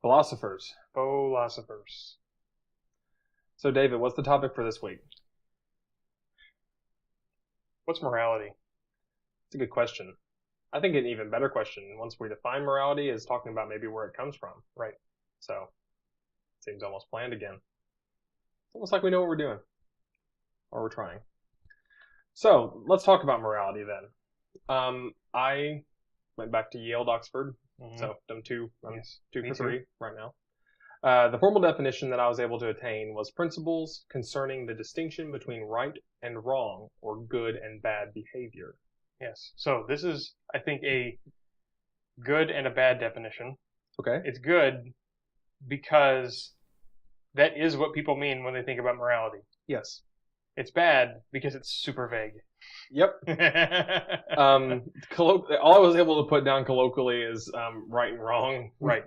Philosophers. Fauxlosophers. So, David, what's the topic for this week? What's morality? It's a good question. I think an even better question, once we define morality, is talking about maybe where it comes from. Right. So, seems almost planned again. It's almost like we know what we're doing. Or we're trying. So, let's talk about morality then. I went back to Yale, Oxford. Mm-hmm. So, done two for Me three too. right now. The formal definition that I was able to attain was principles concerning the distinction between right and wrong, or good and bad behavior. Yes. So this is, I think, a good and a bad definition. Okay. It's good because that is what people mean when they think about morality. Yes. It's bad because it's super vague. Yep. All I was able to put down colloquially is right and wrong. Right.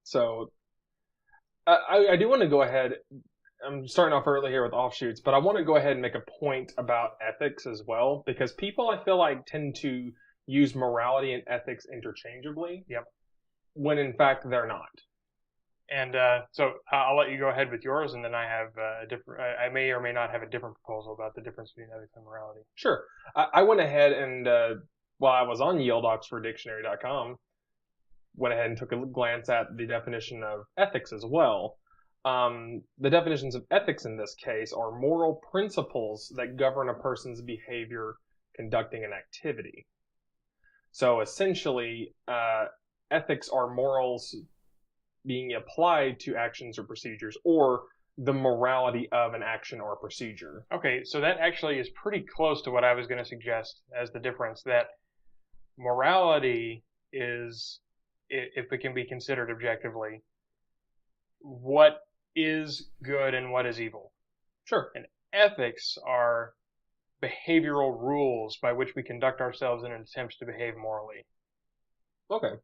So I do want to go ahead. I'm starting off early here with offshoots, but I want to go ahead and make a point about ethics as well, because people, I feel like, tend to use morality and ethics interchangeably. Yep. When in fact they're not. And so I'll let you go ahead with yours, and then I have a different. I may or may not have a different proposal about the difference between ethics and morality. Sure. I went ahead and while I was on YaleOxfordDictionary.com, went ahead and took a glance at the definition of ethics as well. The definitions of ethics in this case are moral principles that govern a person's behavior conducting an activity. So essentially, ethics are morals being applied to actions or procedures, or the morality of an action or procedure. Okay, so that actually is pretty close to what I was going to suggest as the difference, that morality is, if it can be considered objectively, what is good and what is evil. Sure. And ethics are behavioral rules by which we conduct ourselves in an attempt to behave morally. Okay.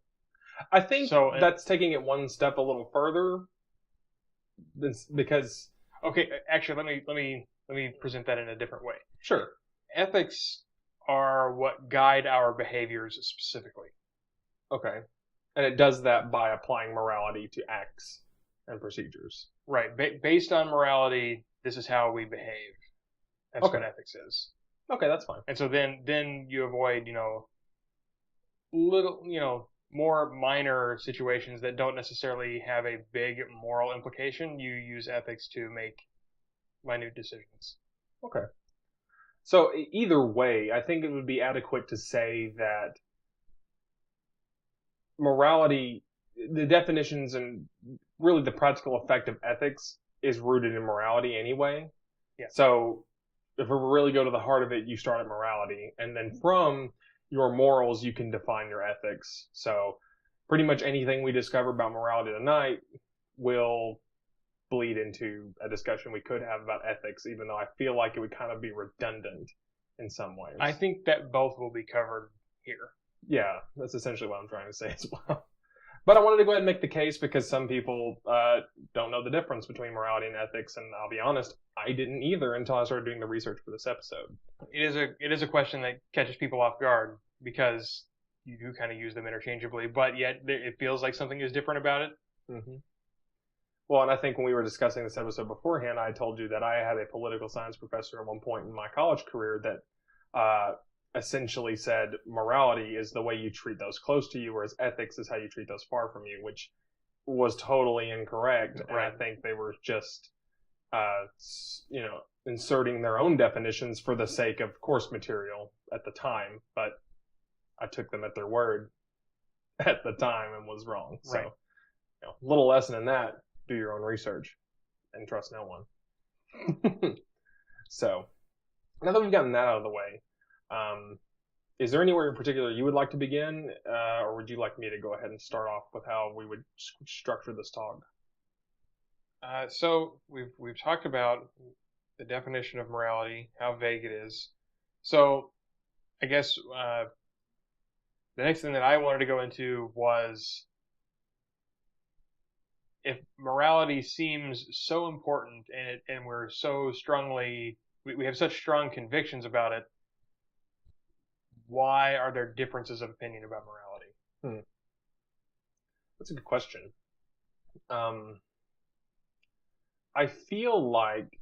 I think So, that's taking it one step a little further, because okay, actually, let me present that in a different way. sure. Ethics are what guide our behaviors specifically. Okay. And it does that by applying morality to acts and procedures. Right. Based on morality, this is how we behave. That's Okay. what ethics is. Okay, that's fine. And so then you avoid, little, more minor situations that don't necessarily have a big moral implication. You use ethics to make minute decisions. Okay. So either way, I think it would be adequate to say that morality, the definitions and really the practical effect of ethics is rooted in morality anyway. Yeah. So if we really go to the heart of it, you start at morality, and then from your morals, you can define your ethics. So pretty much anything we discover about morality tonight will bleed into a discussion we could have about ethics, even though I feel like it would kind of be redundant in some ways. I think that both will be covered here. Yeah, that's essentially what I'm trying to say as well. But I wanted to go ahead and make the case because some people don't know the difference between morality and ethics, and I'll be honest, I didn't either until I started doing the research for this episode. It is a question that catches people off guard because you do kind of use them interchangeably, but yet it feels like something is different about it. Mm-hmm. Well, and I think when we were discussing this episode beforehand, I told you that I had a political science professor at one point in my college career that essentially said morality is the way you treat those close to you, whereas ethics is how you treat those far from you, which was totally incorrect. Right. And I think they were just, inserting their own definitions for the sake of course material at the time. But I took them at their word at the time and was wrong. Right. So, little lesson in that: do your own research and trust no one. So, now that we've gotten that out of the way, is there anywhere in particular you would like to begin, or would you like me to go ahead and start off with how we would structure this talk? So we've talked about the definition of morality, how vague it is. So I guess the next thing that I wanted to go into was, if morality seems so important and we're so strongly, we have such strong convictions about it, why are there differences of opinion about morality? That's a good question. Um, I feel like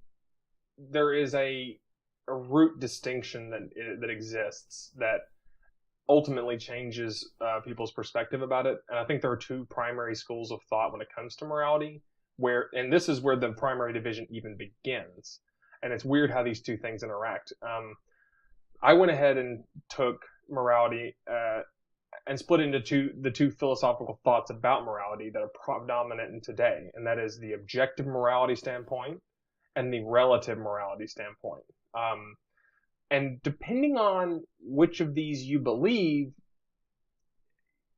there is a root distinction that exists that ultimately changes people's perspective about it. And I think there are two primary schools of thought when it comes to morality, and this is where the primary division even begins. And it's weird how these two things interact. I went ahead and took morality and split into the two philosophical thoughts about morality that are predominant in today, and that is the objective morality standpoint and the relative morality standpoint. And depending on which of these you believe,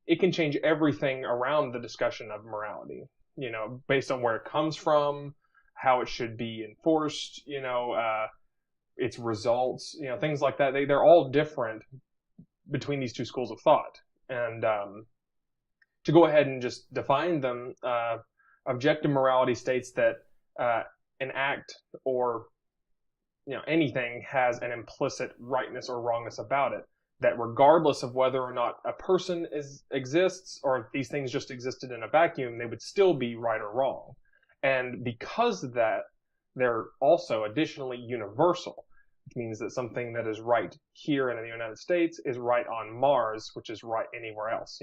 it can change everything around the discussion of morality, based on where it comes from, how it should be enforced, its results, things like that. They're all different between these two schools of thought. And to go ahead and just define them, objective morality states that an act or anything has an implicit rightness or wrongness about it. That regardless of whether or not a person exists, or if these things just existed in a vacuum, they would still be right or wrong. And because of that, they're also additionally universal, which means that something that is right here in the United States is right on Mars, which is right anywhere else.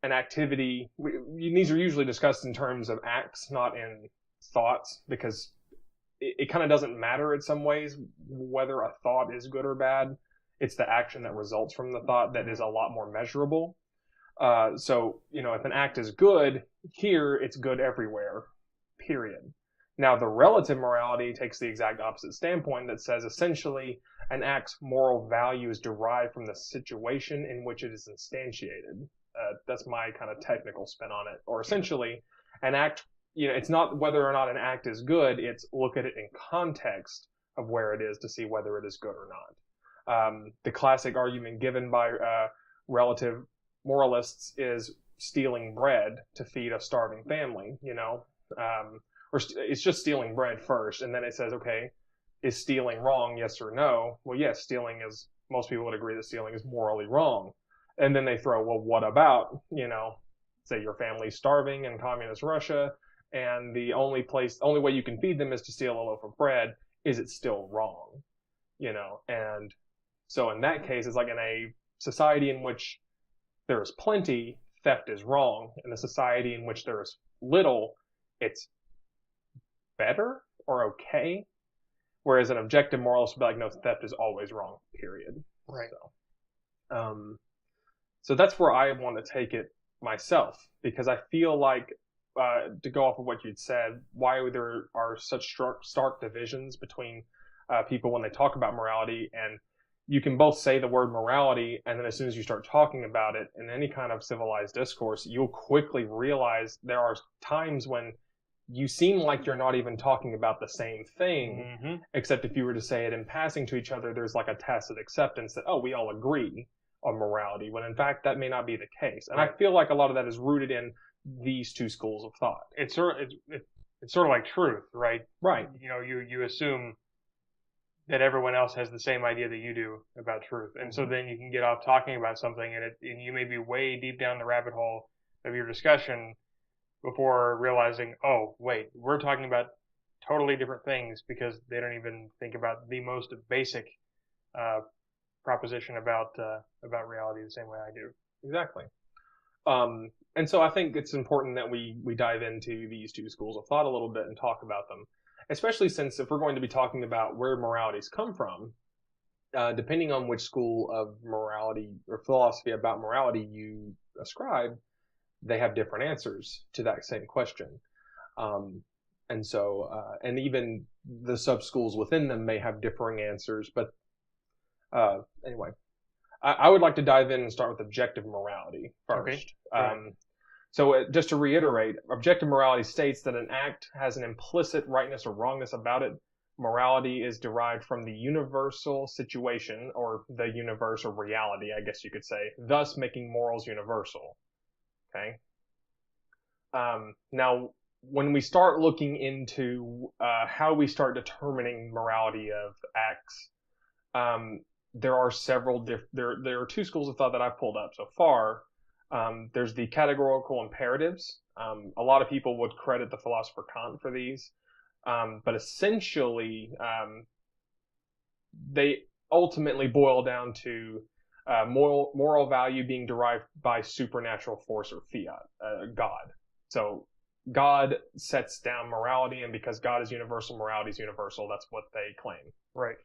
An activity. These are usually discussed in terms of acts, not in thoughts, because it kind of doesn't matter in some ways whether a thought is good or bad. It's the action that results from the thought that is a lot more measurable. So, if an act is good here, it's good everywhere, period. Now, the relative morality takes the exact opposite standpoint that says essentially an act's moral value is derived from the situation in which it is instantiated. That's my kind of technical spin on it. Or essentially, an act, it's not whether or not an act is good, it's look at it in context of where it is to see whether it is good or not. The classic argument given by relative moralists is stealing bread to feed a starving family, or it's just stealing bread first, and then it says, okay, is stealing wrong, yes or no? Well, yes, most people would agree that stealing is morally wrong. And then they throw, well, what about, say your family's starving in communist Russia, and the only way you can feed them is to steal a loaf of bread. Is it still wrong? And so in that case, it's like in a society in which there is plenty, theft is wrong. In a society in which there is little, it's better or okay. Whereas an objective moralist would be like, no, theft is always wrong, period. Right. So that's where I want to take it myself, because I feel like, to go off of what you'd said, why there are such stark divisions between people when they talk about morality, and you can both say the word morality, and then as soon as you start talking about it in any kind of civilized discourse, you'll quickly realize there are times when you seem like you're not even talking about the same thing, except if you were to say it in passing to each other, there's like a tacit acceptance that, oh, we all agree on morality, when in fact that may not be the case. And I feel like a lot of that is rooted in these two schools of thought. It's sort of like truth, right? Right. You assume that everyone else has the same idea that you do about truth, and so then you can get off talking about something, and you may be way deep down the rabbit hole of your discussion before realizing, oh wait, we're talking about totally different things, because they don't even think about the most basic proposition about reality the same way I do. Exactly. And so I think it's important that we dive into these two schools of thought a little bit and talk about them, especially since if we're going to be talking about where moralities come from, depending on which school of morality or philosophy about morality you ascribe, they have different answers to that same question. And so, and even the sub-schools within them may have differing answers, but anyway, I would like to dive in and start with objective morality first. Okay. So just to reiterate, objective morality states that an act has an implicit rightness or wrongness about it. Morality is derived from the universal situation, or the universe or reality, I guess you could say, thus making morals universal. Okay. Now, when we start looking into how we start determining morality of acts, there are several there are two schools of thought that I've pulled up so far. There's the categorical imperatives. A lot of people would credit the philosopher Kant for these, but essentially, they ultimately boil down to moral value being derived by supernatural force or fiat, God. So God sets down morality, and because God is universal, morality is universal. That's what they claim. Right.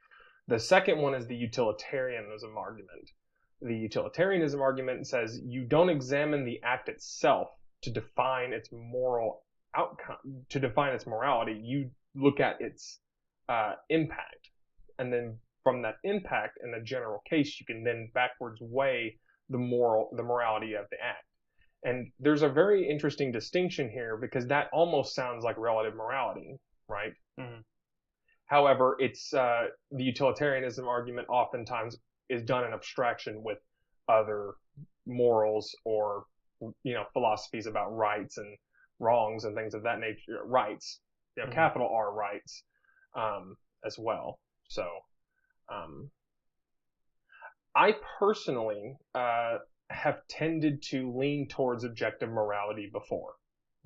The second one is the utilitarianism argument. The utilitarianism argument says you don't examine the act itself to define its moral outcome, to define its morality. You look at its impact, and then from that impact in a general case, you can then backwards weigh the morality of the act. And there's a very interesting distinction here because that almost sounds like relative morality, right? Mm-hmm. However, it's the utilitarianism argument oftentimes is done in abstraction with other morals or philosophies about rights and wrongs and things of that nature. Rights, Mm-hmm. capital R rights, as well. So, I personally have tended to lean towards objective morality before,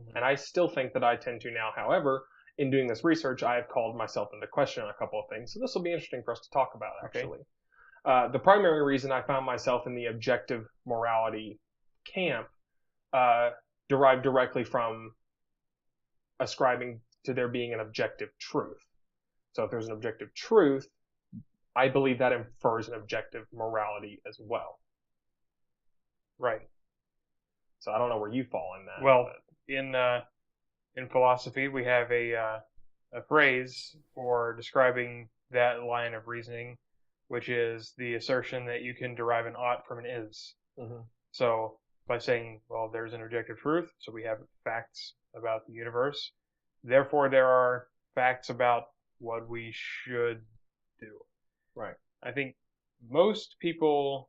Mm-hmm. and I still think that I tend to now. However, in doing this research, I have called myself into question on a couple of things. So this will be interesting for us to talk about, actually. Okay. The primary reason I found myself in the objective morality camp derived directly from ascribing to there being an objective truth. So if there's an objective truth, I believe that infers an objective morality as well. Right. So I don't know where you fall in that. Well, in philosophy, we have a phrase for describing that line of reasoning, which is the assertion that you can derive an ought from an is. Mm-hmm. So by saying, well, there's an objective truth, so we have facts about the universe. Therefore, there are facts about what we should do. Right. I think most people,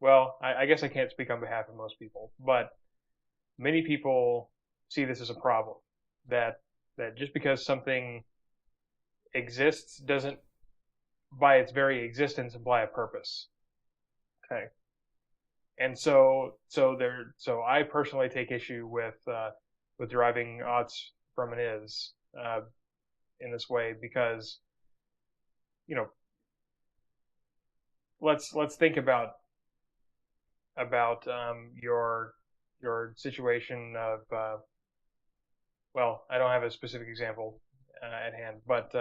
well, I guess I can't speak on behalf of most people, but many people see this as a problem. That just because something exists doesn't, by its very existence, imply a purpose. Okay. And so I personally take issue with deriving oughts from an is in this way because, let's think about your situation of well, I don't have a specific example at hand, but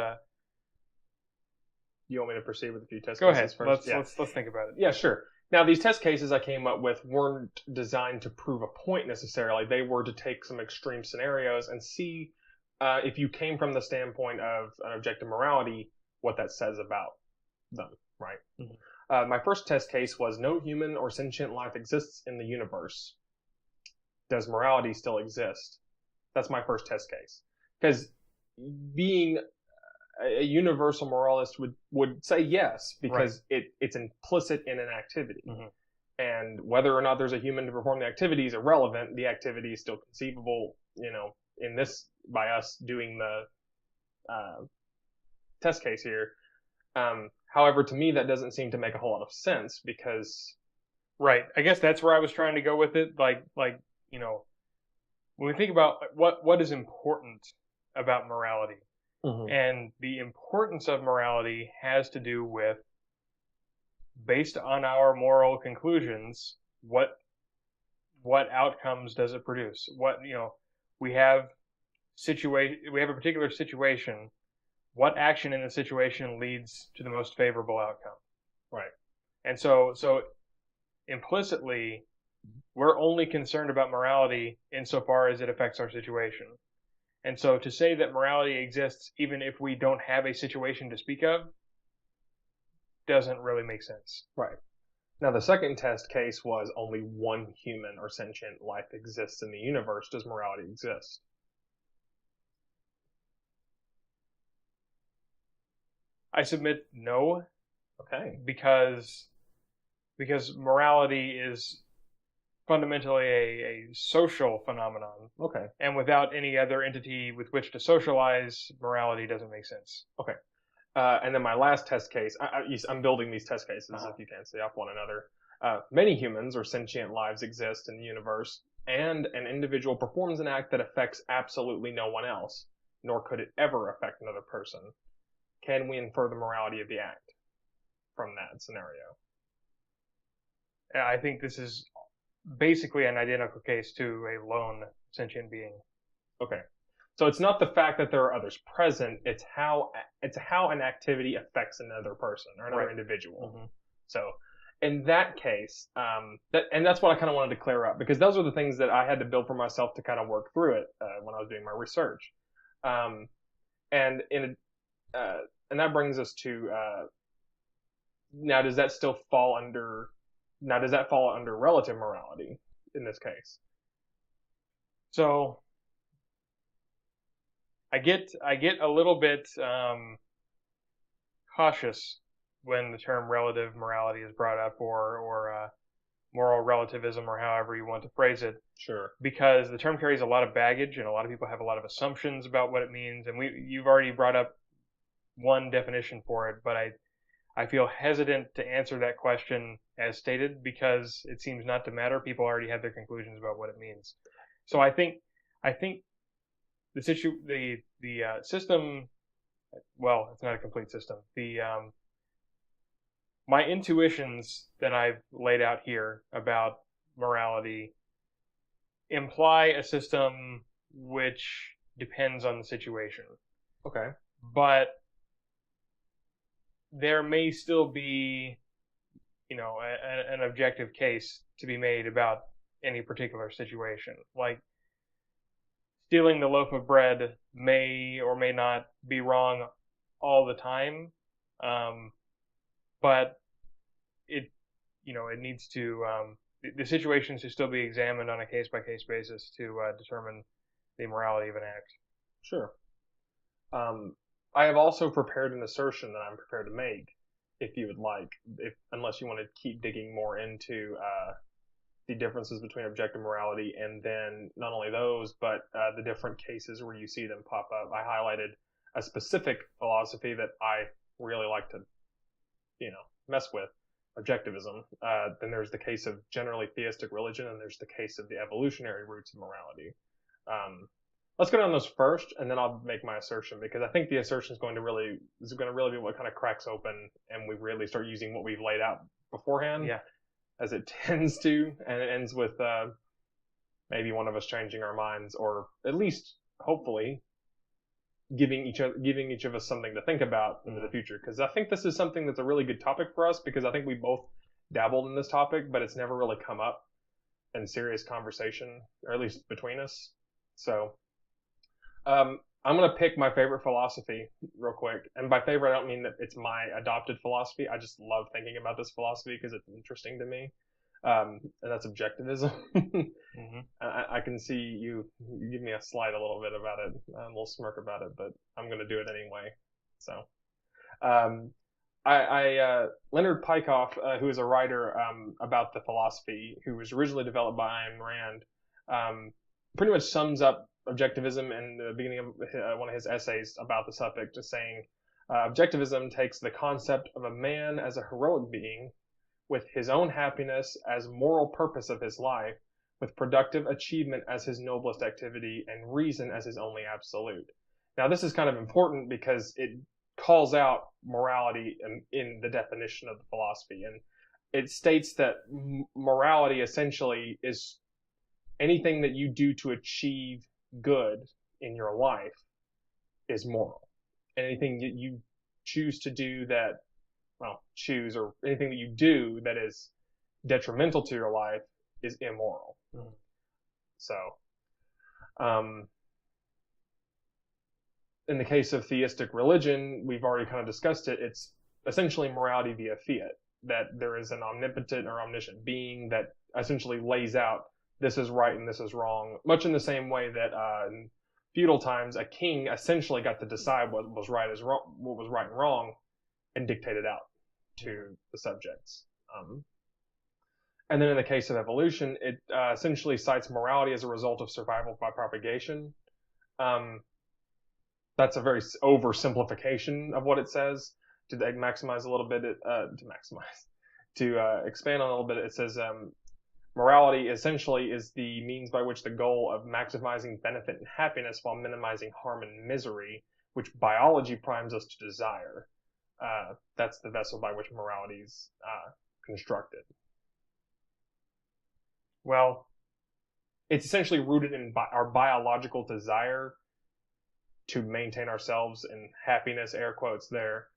you want me to proceed with a few test go cases ahead. first? Let's think about it. Yeah, sure. Now, these test cases I came up with weren't designed to prove a point necessarily. They were to take some extreme scenarios and see if you came from the standpoint of an objective morality, what that says about them, right? Mm-hmm. My first test case was no human or sentient life exists in the universe. Does morality still exist? That's my first test case. Because being a universal moralist would say yes, because right. It's implicit in an activity. Mm-hmm. And whether or not there's a human to perform the activity is irrelevant. The activity is still conceivable, in this, by us doing the test case here. However, to me, that doesn't seem to make a whole lot of sense because... Right. I guess that's where I was trying to go with it. Like, when we think about what is important about morality, mm-hmm. and the importance of morality has to do with, based on our moral conclusions, what outcomes does it produce? We have a particular situation. What action in the situation leads to the most favorable outcome? Right. And so implicitly, we're only concerned about morality insofar as it affects our situation. And so to say that morality exists even if we don't have a situation to speak of doesn't really make sense. Right. Now, the second test case was only one human or sentient life exists in the universe. Does morality exist? I submit no. Okay. Because morality is fundamentally a social phenomenon. Okay. And without any other entity with which to socialize, morality doesn't make sense. Okay. And then my last test case, I'm building these test cases, if you can see, off one another. Many humans or sentient lives exist in the universe, and an individual performs an act that affects absolutely no one else, nor could it ever affect another person. Can we infer the morality of the act from that scenario? I think this is basically an identical case to a lone sentient being. Okay. So it's not the fact that there are others present, it's how an activity affects another person or another individual. Mm-hmm. So in that case, that's what I kind of wanted to clear up, because those are the things that I had to build for myself to kind of work through it when I was doing my research. And that brings us to now. Does that fall under relative morality in this case? So I get a little bit cautious when the term relative morality is brought up, or moral relativism, or however you want to phrase it. Sure. Because the term carries a lot of baggage, and a lot of people have a lot of assumptions about what it means. And you've already brought up one definition for it, but I feel hesitant to answer that question as stated, because it seems not to matter. People already have their conclusions about what it means. So I think the system, well, it's not a complete system. My intuitions that I've laid out here about morality imply a system which depends on the situation. Okay. But there may still be, an objective case to be made about any particular situation. Like, stealing the loaf of bread may or may not be wrong all the time, but it needs to, the situation should still be examined on a case-by-case basis to determine the morality of an act. Sure. I have also prepared an assertion that I'm prepared to make, if you would like, unless you want to keep digging more into the differences between objective morality, and then not only those, but the different cases where you see them pop up. I highlighted a specific philosophy that I really like to, mess with, objectivism. Then there's the case of generally theistic religion, and there's the case of the evolutionary roots of morality. Let's go down those first, and then I'll make my assertion, because I think the assertion is going to really be what kind of cracks open, and we really start using what we've laid out beforehand. Yeah. As it tends to, and it ends with maybe one of us changing our minds, or at least hopefully giving each of us something to think about into the future. Because I think this is something that's a really good topic for us, because I think we both dabbled in this topic, but it's never really come up in serious conversation, or at least between us. So I'm going to pick my favorite philosophy real quick. And by favorite, I don't mean that it's my adopted philosophy. I just love thinking about this philosophy because it's interesting to me. And that's objectivism. Mm-hmm. I can see you give me a slight a little bit about it, a little smirk about it, but I'm going to do it anyway. So, Leonard Peikoff, who is a writer about the philosophy, who was originally developed by Ayn Rand, pretty much sums up objectivism in the beginning of one of his essays about the subject, just saying, objectivism takes the concept of a man as a heroic being, with his own happiness as moral purpose of his life, with productive achievement as his noblest activity, and reason as his only absolute. Now, this is kind of important because it calls out morality in the definition of the philosophy, and it states that morality essentially is anything that you do to achieve good in your life is moral. Anything that you choose to do or anything that you do that is detrimental to your life is immoral. Mm-hmm. So, in the case of theistic religion, we've already kind of discussed it. It's essentially morality via fiat, that there is an omnipotent or omniscient being that essentially lays out this is right and this is wrong, much in the same way that in feudal times, a king essentially got to decide what was right and wrong, and dictate it out to the subjects. And then in the case of evolution, it essentially cites morality as a result of survival by propagation. That's a very oversimplification of what it says to maximize a little bit, to expand on it a little bit, it says morality essentially is the means by which the goal of maximizing benefit and happiness while minimizing harm and misery, which biology primes us to desire. That's the vessel by which morality is constructed. Well, it's essentially rooted in our biological desire to maintain ourselves in happiness, air quotes there,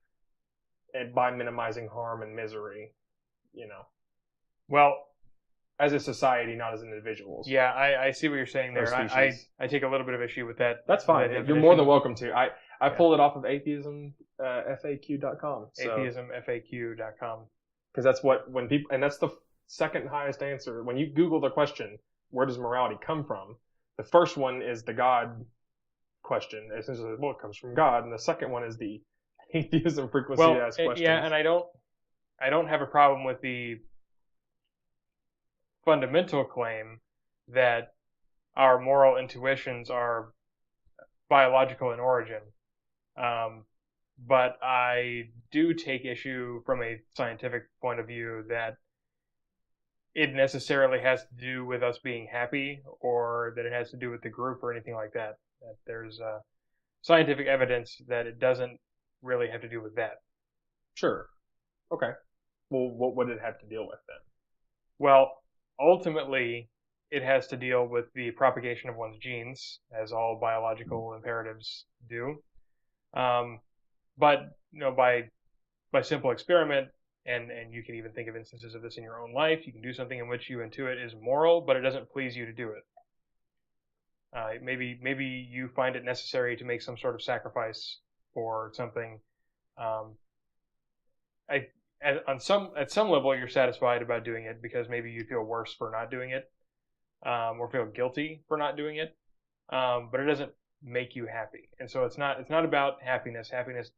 and by minimizing harm and misery, well, as a society, not as individuals. yeah, I see what you're saying there. I take a little bit of issue with that. That's fine. You're more than welcome to. I pulled it off of atheismfaq.com. Atheismfaq.com. Because that's when people, and that's the second highest answer. When you Google the question, where does morality come from? The first one is the God question. Essentially, well, it comes from God. And the second one is the atheism frequency asked questions. Yeah, and I don't have a problem with the fundamental claim that our moral intuitions are biological in origin. But I do take issue from a scientific point of view that it necessarily has to do with us being happy, or that it has to do with the group or anything like that. That there's scientific evidence that it doesn't really have to do with that. Sure. Okay. Well, what would it have to deal with then? Well, ultimately, it has to deal with the propagation of one's genes, as all biological imperatives do. But by simple experiment, and you can even think of instances of this in your own life, you can do something in which you intuit is moral, but it doesn't please you to do it. Maybe you find it necessary to make some sort of sacrifice for something. At some level, you're satisfied about doing it because maybe you feel worse for not doing it, or feel guilty for not doing it. But it doesn't make you happy, and so it's not about happiness. Happiness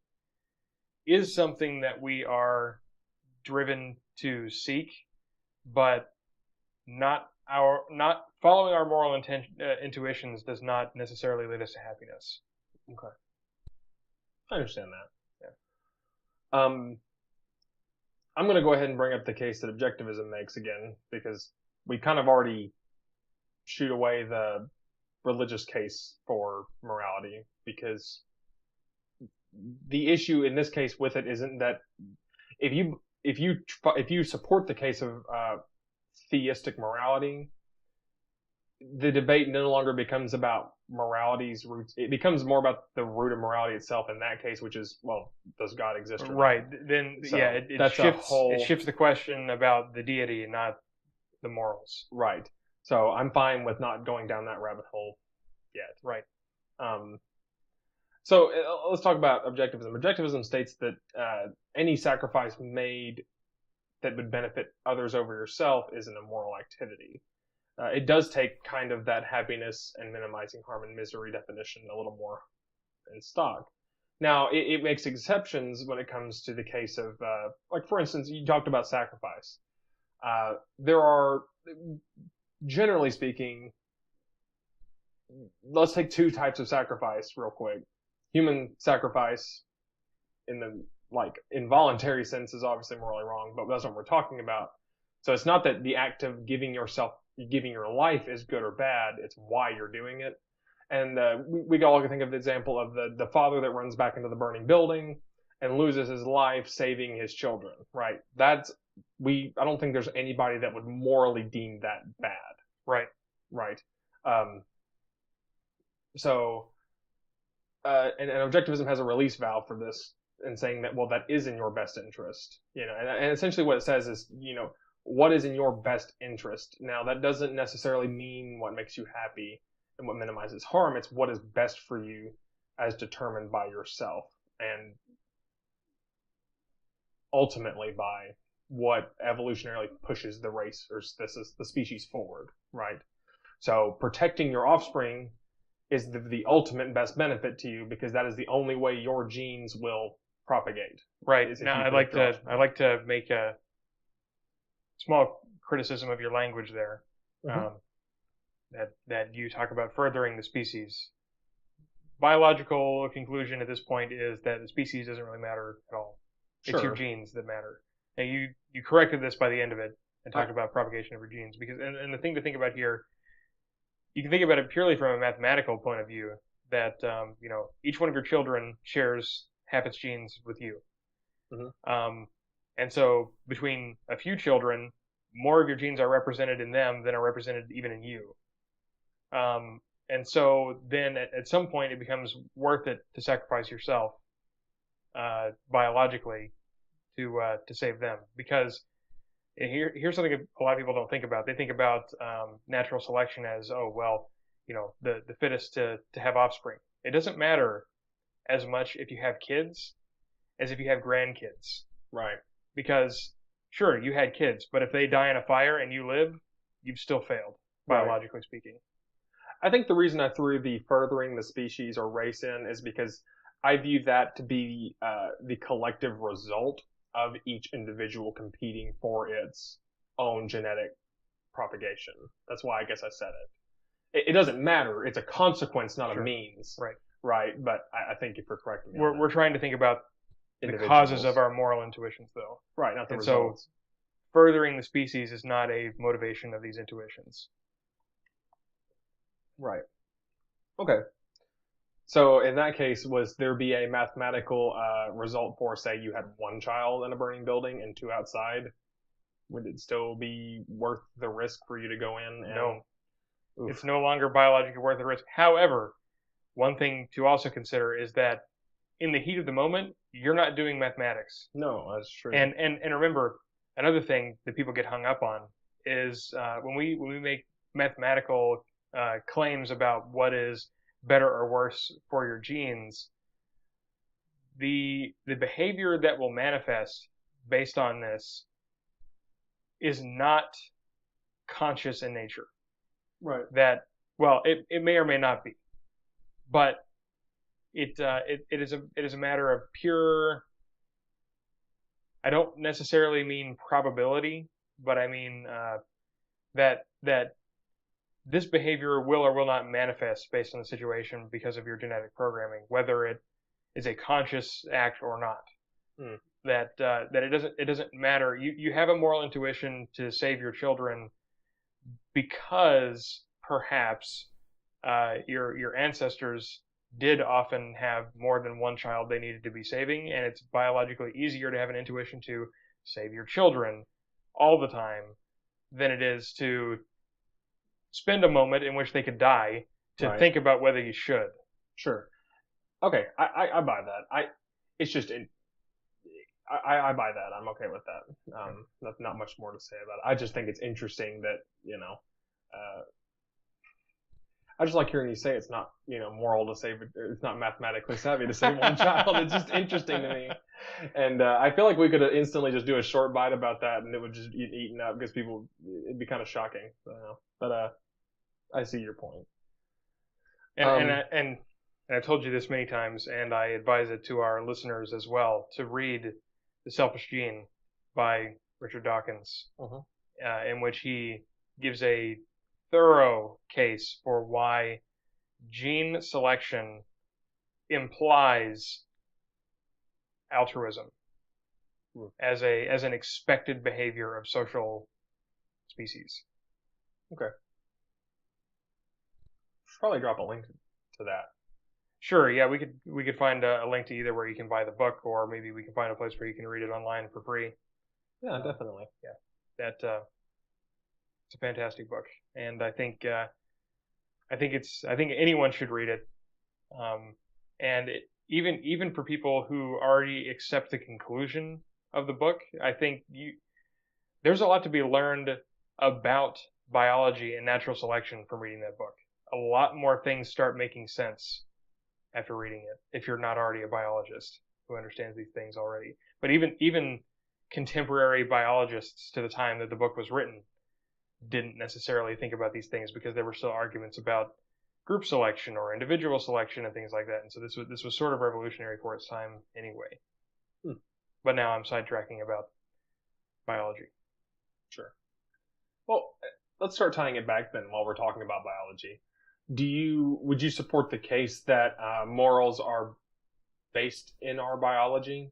is something that we are driven to seek, but not following our moral intuitions does not necessarily lead us to happiness. Okay, I understand that. Yeah. I'm going to go ahead and bring up the case that objectivism makes again, because we kind of already shoot away the religious case for morality, because the issue in this case with it isn't that if you support the case of theistic morality, the debate no longer becomes about morality's roots. It becomes more about the root of morality itself in that case, which is, well, does God exist or not? Right. Then, so yeah, it shifts the question about the deity and not the morals. Right. So I'm fine with not going down that rabbit hole yet. Right. So let's talk about objectivism. Objectivism states that any sacrifice made that would benefit others over yourself is an immoral activity. It does take kind of that happiness and minimizing harm and misery definition a little more in stock. Now, it makes exceptions when it comes to the case of, like, for instance, you talked about sacrifice. There are, generally speaking, let's take two types of sacrifice real quick. Human sacrifice in the, like, involuntary sense is obviously morally wrong, but that's what we're talking about. So it's not that the act of giving your life is good or bad, it's why you're doing it. And we all can think of the example of the father that runs back into the burning building and loses his life saving his children, right? I don't think there's anybody that would morally deem that bad. Right. Right. And objectivism has a release valve for this, and saying that, well, that is in your best interest, and essentially what it says is, what is in your best interest. Now, that doesn't necessarily mean what makes you happy and what minimizes harm. It's what is best for you as determined by yourself, and ultimately by what evolutionarily pushes the race or the species forward, right? So protecting your offspring is the ultimate best benefit to you, because that is the only way your genes will propagate. Right. Now, I'd like to make a small criticism of your language there. Mm-hmm. That you talk about furthering the species. Biological conclusion at this point is that the species doesn't really matter at all. Sure. It's your genes that matter. Now, you corrected this by the end of it and talked Right. about propagation of your genes. Because and the thing to think about here, you can think about it purely from a mathematical point of view. That each one of your children shares half its genes with you. Mhm. And so between a few children, more of your genes are represented in them than are represented even in you. And so then at some point it becomes worth it to sacrifice yourself biologically to save them. Because here's something a lot of people don't think about. They think about natural selection as, oh, well, the fittest to have offspring. It doesn't matter as much if you have kids as if you have grandkids. Right. Because, sure, you had kids, but if they die in a fire and you live, you've still failed, Right. biologically speaking. I think the reason I threw the furthering the species or race in is because I view that to be the collective result of each individual competing for its own genetic propagation. That's why I guess I said it. It doesn't matter. It's a consequence, not Sure. a means. Right. Right. But I think if you're correcting me, We're trying to think about the individuals. causes of our moral intuitions, though. Right, not the And so results. furthering the species is not a motivation of these intuitions. Right. Okay. So in that case, was there be a mathematical result for, say, you had one child in a burning building and two outside? Would it still be worth the risk for you to go in? And, No. Oof. It's no longer biologically worth the risk. However, one thing to also consider is that in the heat of the moment, you're not doing mathematics. No, that's true. And remember, another thing that people get hung up on is when we make mathematical claims about what is better or worse for your genes, the behavior that will manifest based on this is not conscious in nature. Right. That, well, it may or may not be, but it is a matter of pure. I don't necessarily mean probability, but I mean that this behavior will or will not manifest based on the situation because of your genetic programming, whether it is a conscious act or not. Hmm. That it doesn't matter. You have a moral intuition to save your children because perhaps your ancestors did often have more than one child they needed to be saving, and it's biologically easier to have an intuition to save your children all the time than it is to spend a moment in which they could die to Right. think about whether you should. Sure. Okay, I buy that. It's just I buy that. I'm okay with that. Not much more to say about it. I just think it's interesting that I just like hearing you say it's not moral to save it. It's not mathematically savvy to save one child. It's just interesting to me, and I feel like we could instantly just do a short bite about that, and it would just get eaten up because it'd be kind of shocking. But I see your point. And I've told you this many times, and I advise it to our listeners as well, to read The Selfish Gene by Richard Dawkins, in which he gives a thorough case for why gene selection implies altruism as an expected behavior of social species. Okay. Should probably drop a link to that. Sure, yeah, we could find a link to either where you can buy the book, or maybe we can find a place where you can read it online for free. Yeah, definitely. Yeah, it's a fantastic book, and I think anyone should read it. And even for people who already accept the conclusion of the book, I think there's a lot to be learned about biology and natural selection from reading that book. A lot more things start making sense after reading it, if you're not already a biologist who understands these things already. But even contemporary biologists to the time that the book was written didn't necessarily think about these things because there were still arguments about group selection or individual selection and things like that. And so this was sort of revolutionary for its time anyway. But now I'm sidetracking about biology. Sure. Well, let's start tying it back then while we're talking about biology. Would you support the case that morals are based in our biology?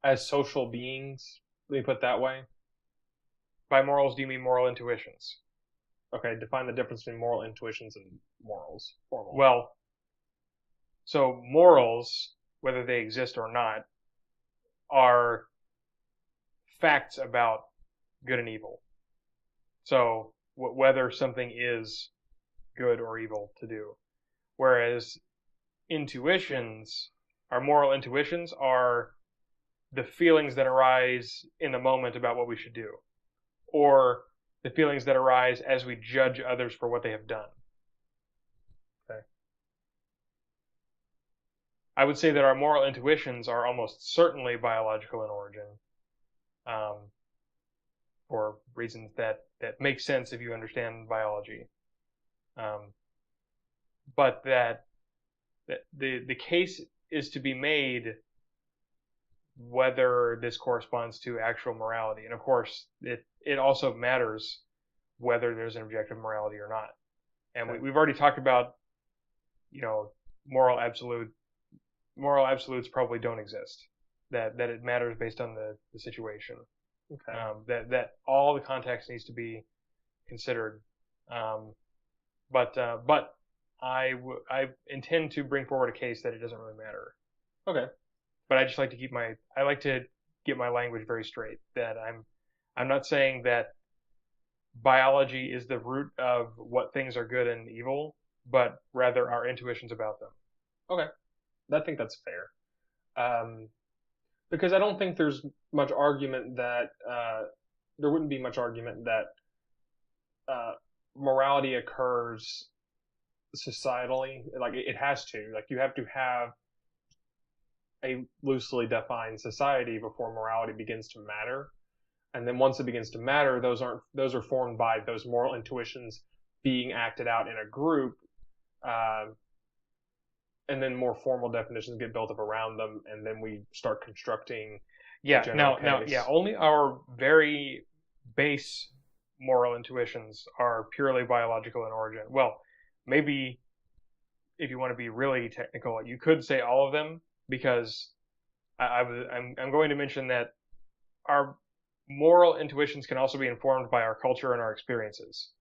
as social beings. Let me put it that way. By morals, do you mean moral intuitions? Okay, define the difference between moral intuitions and morals. Formal. Well, so morals, whether they exist or not, are facts about good and evil. So whether something is good or evil to do. Whereas moral intuitions are the feelings that arise in the moment about what we should do, or the feelings that arise as we judge others for what they have done. Okay. I would say that our moral intuitions are almost certainly biological in origin, for reasons that make sense if you understand biology. But that the case is to be made whether this corresponds to actual morality. And of course, it also matters whether there's an objective morality or not. And Okay. we've already talked about, moral absolutes probably don't exist. That it matters based on the situation. Okay. That all the context needs to be considered. But I intend to bring forward a case that it doesn't really matter. Okay. But I just like to I like to get my language very straight. That I'm not saying that biology is the root of what things are good and evil, but rather our intuitions about them. Okay. I think that's fair. Because I don't think there's much argument that there wouldn't be much argument that morality occurs societally. Like it has to. Like you have to have a loosely defined society before morality begins to matter. And then once it begins to matter, those are formed by those moral intuitions being acted out in a group, and then more formal definitions get built up around them, and then we start constructing. Yeah. Now, only our very base moral intuitions are purely biological in origin. Well, maybe if you want to be really technical, you could say all of them, because I'm going to mention that our moral intuitions can also be informed by our culture and our experiences.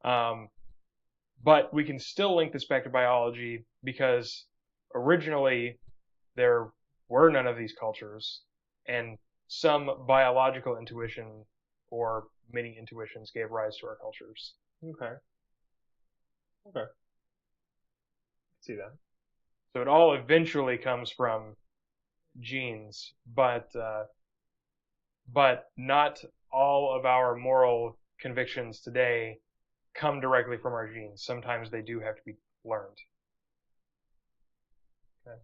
But we can still link this back to biology, because originally there were none of these cultures, and some biological intuition, or many intuitions, gave rise to our cultures. Okay. See that. So it all eventually comes from genes, but not all of our moral convictions today come directly from our genes. Sometimes they do have to be learned. Okay.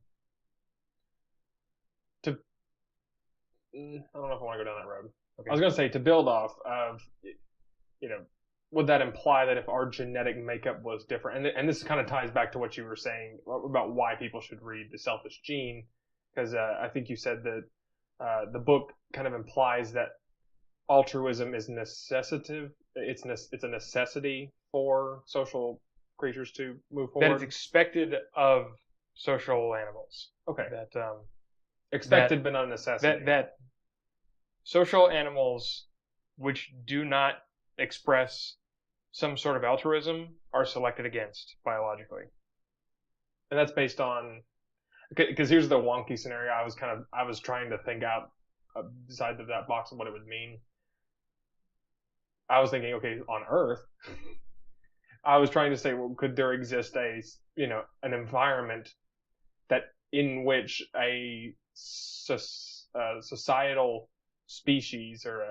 I don't know if I want to go down that road. Okay. I was going to say, to build off of, would that imply that if our genetic makeup was different, and this kind of ties back to what you were saying about why people should read The Selfish Gene, because I think you said that the book kind of implies that altruism is necessitative. It's a necessity for social creatures to move forward. That it's expected of social animals. Okay. That expected but not a necessity. That social animals which do not express some sort of altruism are selected against biologically. And that's based on, because here's the wonky scenario. I was trying to think out beside of that box of what it would mean. I was thinking, okay, on Earth, I was trying to say, well, could there exist an environment that in which a societal species, or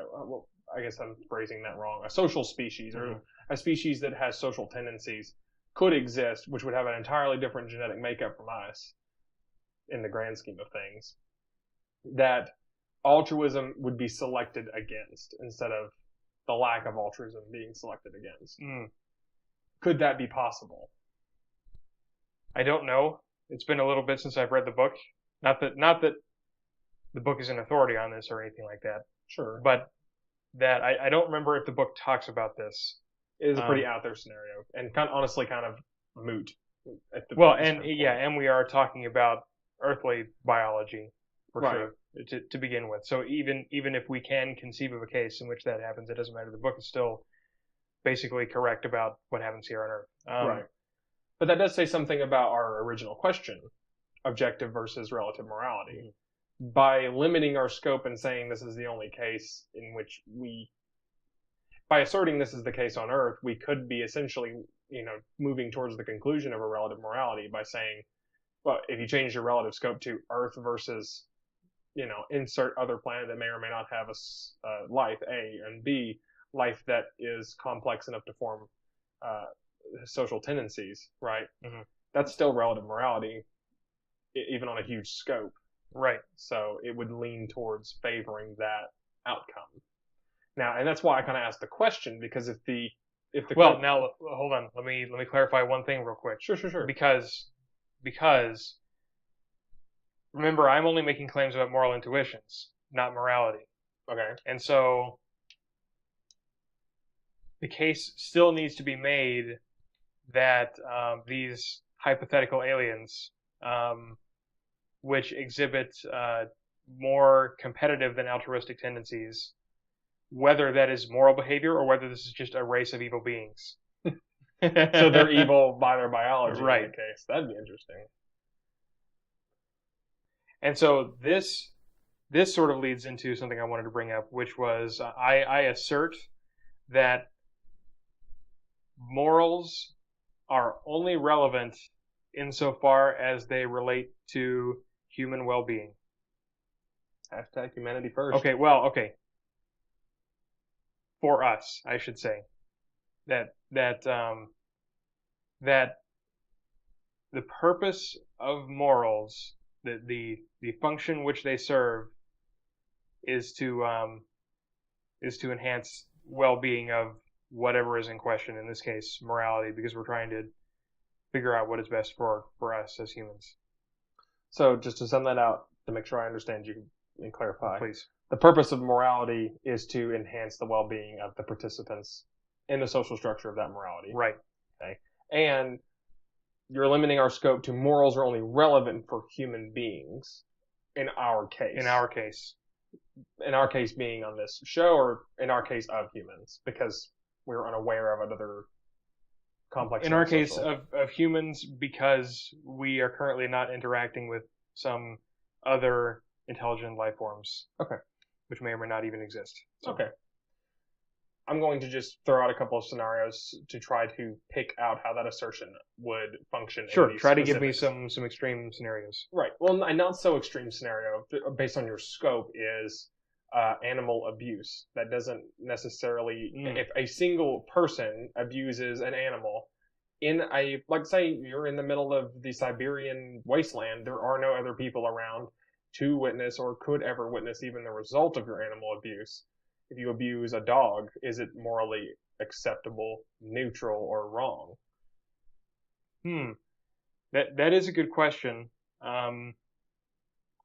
I guess I'm phrasing that wrong, a social species, or a species that has social tendencies could exist, which would have an entirely different genetic makeup from us in the grand scheme of things, that altruism would be selected against instead of the lack of altruism being selected against. Could that be possible? I don't know. It's been a little bit since I've read the book. Not that the book is an authority on this or anything like that. Sure. But that I don't remember if the book talks about this. It is a pretty out there scenario, and honestly kind of moot. And we are talking about earthly biology. for Right. sure to begin with. So even if we can conceive of a case in which that happens, it doesn't matter. The book is still basically correct about what happens here on Earth. Right. But that does say something about our original question, objective versus relative morality. By limiting our scope and saying this is the only case in which by asserting this is the case on Earth, we could be essentially, moving towards the conclusion of a relative morality by saying, well, if you change your relative scope to Earth versus, insert other planet that may or may not have a life, A, and B, life that is complex enough to form social tendencies, right? Mm-hmm. That's still relative morality, even on a huge scope. Right. So it would lean towards favoring that outcome. Now, and that's why I kind of asked the question, because well, now hold on. Let me clarify one thing real quick. Sure. Because remember, I'm only making claims about moral intuitions, not morality. Okay. And so the case still needs to be made that these hypothetical aliens, which exhibit more competitive than altruistic tendencies, whether that is moral behavior or whether this is just a race of evil beings. So they're evil by their biology, right? In that case, that'd be interesting. And so this sort of leads into something I wanted to bring up, which was I assert that morals are only relevant insofar as they relate to human well-being. Hashtag humanity first. Okay. For us, I should say that the purpose of morals, the function which they serve, is to enhance well-being of whatever is in question. In this case, morality, because we're trying to figure out what is best for us as humans. So just to sum that out, to make sure I understand you and clarify, please. The purpose of morality is to enhance the well-being of the participants in the social structure of that morality. Right. Okay. And you're limiting our scope to morals are only relevant for human beings in our case. In our case being on this show, or in our case of humans, because we're unaware of another complex. In our case of humans, because we are currently not interacting with some other intelligent life forms. Okay. Which may or may not even exist. So. Okay. I'm going to just throw out a couple of scenarios to try to pick out how that assertion would function. Sure. Try to give me some extreme scenarios. Right. Well, a not so extreme scenario based on your scope is animal abuse. That doesn't necessarily, if a single person abuses an animal in say you're in the middle of the Siberian wasteland, there are no other people around to witness or could ever witness even the result of your animal abuse. If you abuse a dog, is it morally acceptable, neutral, or wrong? That is a good question.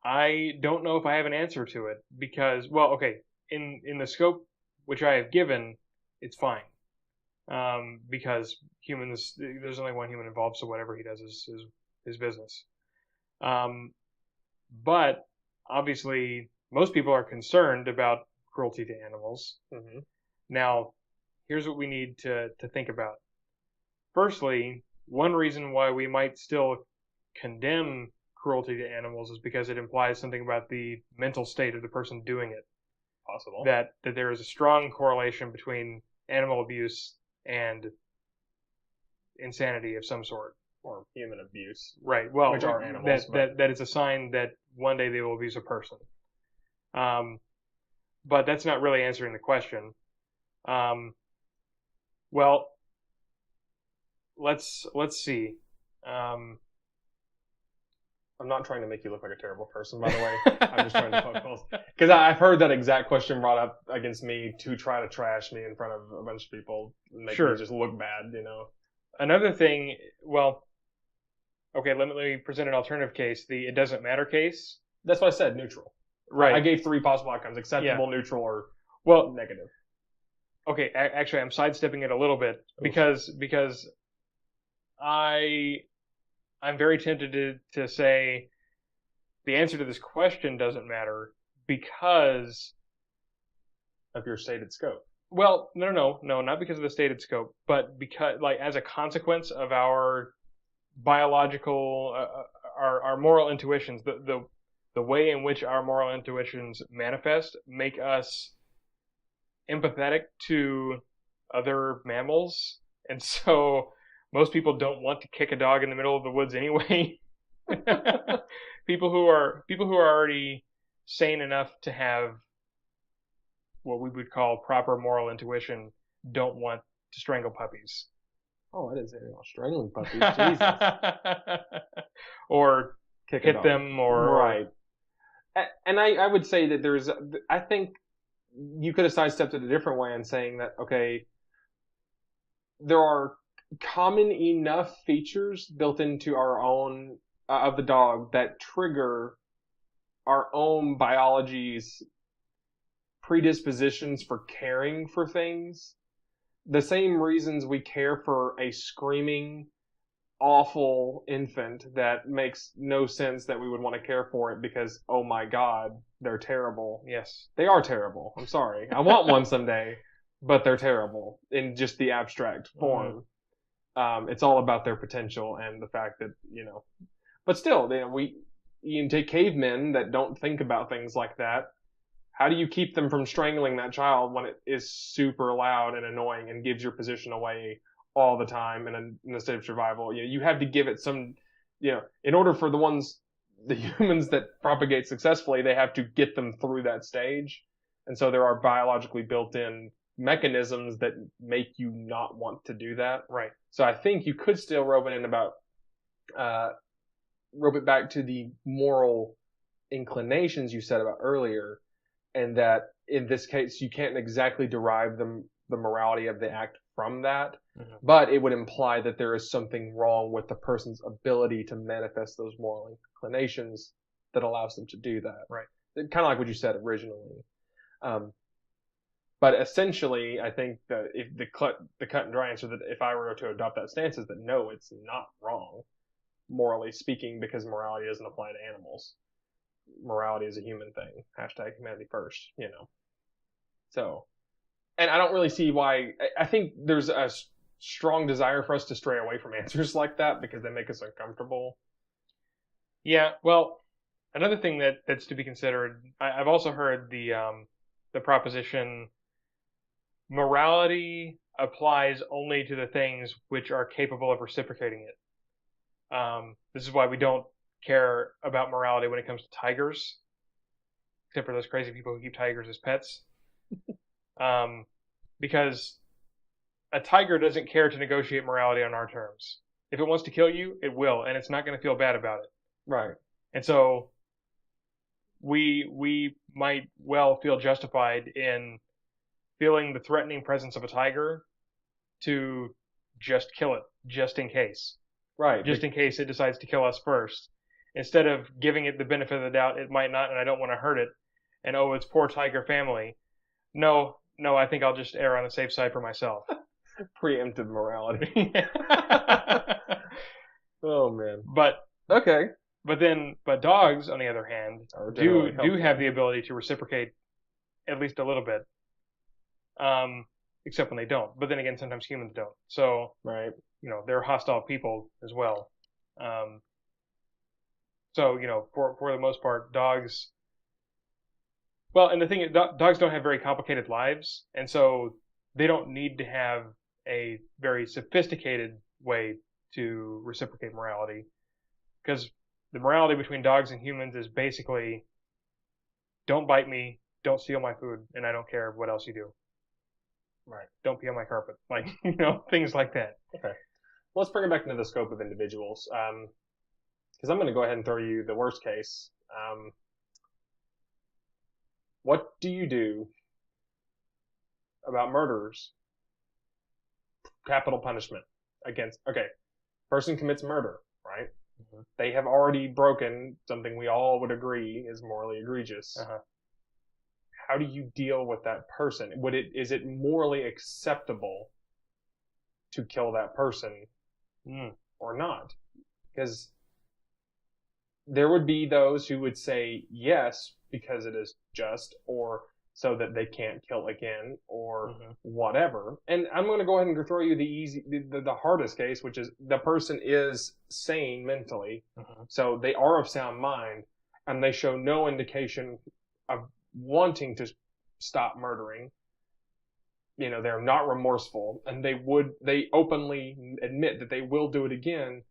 I don't know if I have an answer to it because, well, okay, in the scope which I have given, it's fine. Because humans, there's only one human involved, so whatever he does is his business. But obviously, most people are concerned about cruelty to animals. Mm-hmm. Now, here's what we need to think about. Firstly, one reason why we might still condemn cruelty to animals is because it implies something about the mental state of the person doing it. Possible. That there is a strong correlation between animal abuse and insanity of some sort. Or human abuse. Right. Well, which are animals. That is a sign that one day they will abuse a person. But that's not really answering the question. Well, let's see. I'm not trying to make you look like a terrible person, by the way. I'm just trying to poke holes. Because I've heard that exact question brought up against me to try to trash me in front of a bunch of people and make me just look bad, Another thing, well, okay, let me present an alternative case. The it doesn't matter case. That's what I said, neutral. Right. I gave 3 possible outcomes, acceptable, neutral, or negative. Okay, actually, I'm sidestepping it a little bit because I'm very tempted to say the answer to this question doesn't matter because, Of your stated scope. well, no, not because of the stated scope, but because, like, as a consequence of our biological, our moral intuitions, the way in which our moral intuitions manifest make us empathetic to other mammals, and so most people don't want to kick a dog in the middle of the woods anyway. People who are already sane enough to have what we would call proper moral intuition don't want to strangle puppies. Oh, I didn't say anything about strangling puppies. Jesus. Or Kick a hit dog. them, or Right. And I would say that I think you could have sidestepped it a different way in saying that, okay, there are common enough features built into our own, of the dog that trigger our own biology's predispositions for caring for things. The same reasons we care for a screaming, awful infant that makes no sense that we would want to care for it because, oh my God, they're terrible. yes, They are terrible. I'm sorry. I want one someday, but they're terrible in just the abstract form. It's all about their potential and the fact that, but still, you can take cavemen that don't think about things like that. How do you keep them from strangling that child when it is super loud and annoying and gives your position away all the time in a state of survival? You have to give it some, in order for the humans that propagate successfully, they have to get them through that stage. And so there are biologically built-in mechanisms that make you not want to do that. right. So I think you could still rope it back to the moral inclinations you said about earlier, and that in this case you can't exactly derive the morality of the act from that, but it would imply that there is something wrong with the person's ability to manifest those moral inclinations that allows them to do that. Right. Kind of like what you said originally. But essentially, I think that if the cut and dry answer that if I were to adopt that stance is that no, it's not wrong, morally speaking, because morality doesn't apply to animals. Morality is a human thing. # humanity first, So, and I don't really see why. I think there's a strong desire for us to stray away from answers like that because they make us uncomfortable. Yeah, well, another thing that's to be considered, I've also heard the proposition, morality applies only to the things which are capable of reciprocating it. This is why we don't care about morality when it comes to tigers, except for those crazy people who keep tigers as pets. Because a tiger doesn't care to negotiate morality on our terms. If it wants to kill you, it will, and it's not going to feel bad about it. Right. And so we might well feel justified in feeling the threatening presence of a tiger to just kill it, just in case. Right. Just in case it decides to kill us first. Instead of giving it the benefit of the doubt, it might not, and I don't want to hurt it, and oh, it's poor tiger family. No, I think I'll just err on the safe side for myself. Preemptive morality. Oh, man. But okay. But dogs, on the other hand, do have the ability to reciprocate at least a little bit. Except when they don't. But then again, sometimes humans don't. So, right. They're hostile people as well. So, for the most part, dogs. Well, and the thing is, dogs don't have very complicated lives, and so they don't need to have a very sophisticated way to reciprocate morality, because the morality between dogs and humans is basically, don't bite me, don't steal my food, and I don't care what else you do. Right. Don't pee on my carpet. Like, things like that. Okay. Well, let's bring it back into the scope of individuals. Because I'm going to go ahead and throw you the worst case. What do you do about murderers? Capital punishment against, person commits murder, right? Mm-hmm. They have already broken something we all would agree is morally egregious. Uh-huh. How do you deal with that person? Is it morally acceptable to kill that person or not? Because there would be those who would say yes because it is just, or so that they can't kill again, or whatever. And I'm going to go ahead and throw you the hardest case, which is the person is sane mentally, so they are of sound mind, and they show no indication of wanting to stop murdering. They're not remorseful, and they openly admit that they will do it again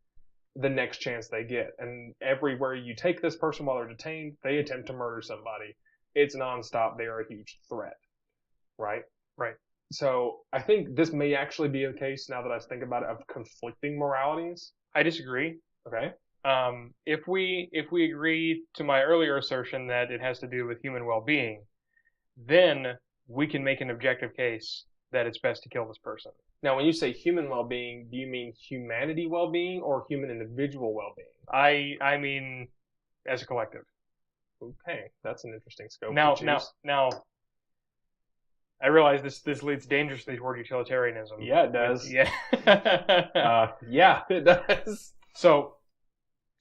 the next chance they get. And everywhere you take this person while they're detained, they attempt to murder somebody. It's nonstop. They are a huge threat. Right? Right. So I think this may actually be a case, now that I think about it, of conflicting moralities. I disagree. Okay. If we agree to my earlier assertion that it has to do with human well-being, then we can make an objective case that it's best to kill this person. Now, when you say human well-being, do you mean humanity well-being or human individual well-being? I mean, as a collective. Okay, that's an interesting scope. Now, I realize this leads dangerously toward utilitarianism. Yeah, it does. Yeah. Yeah, it does. So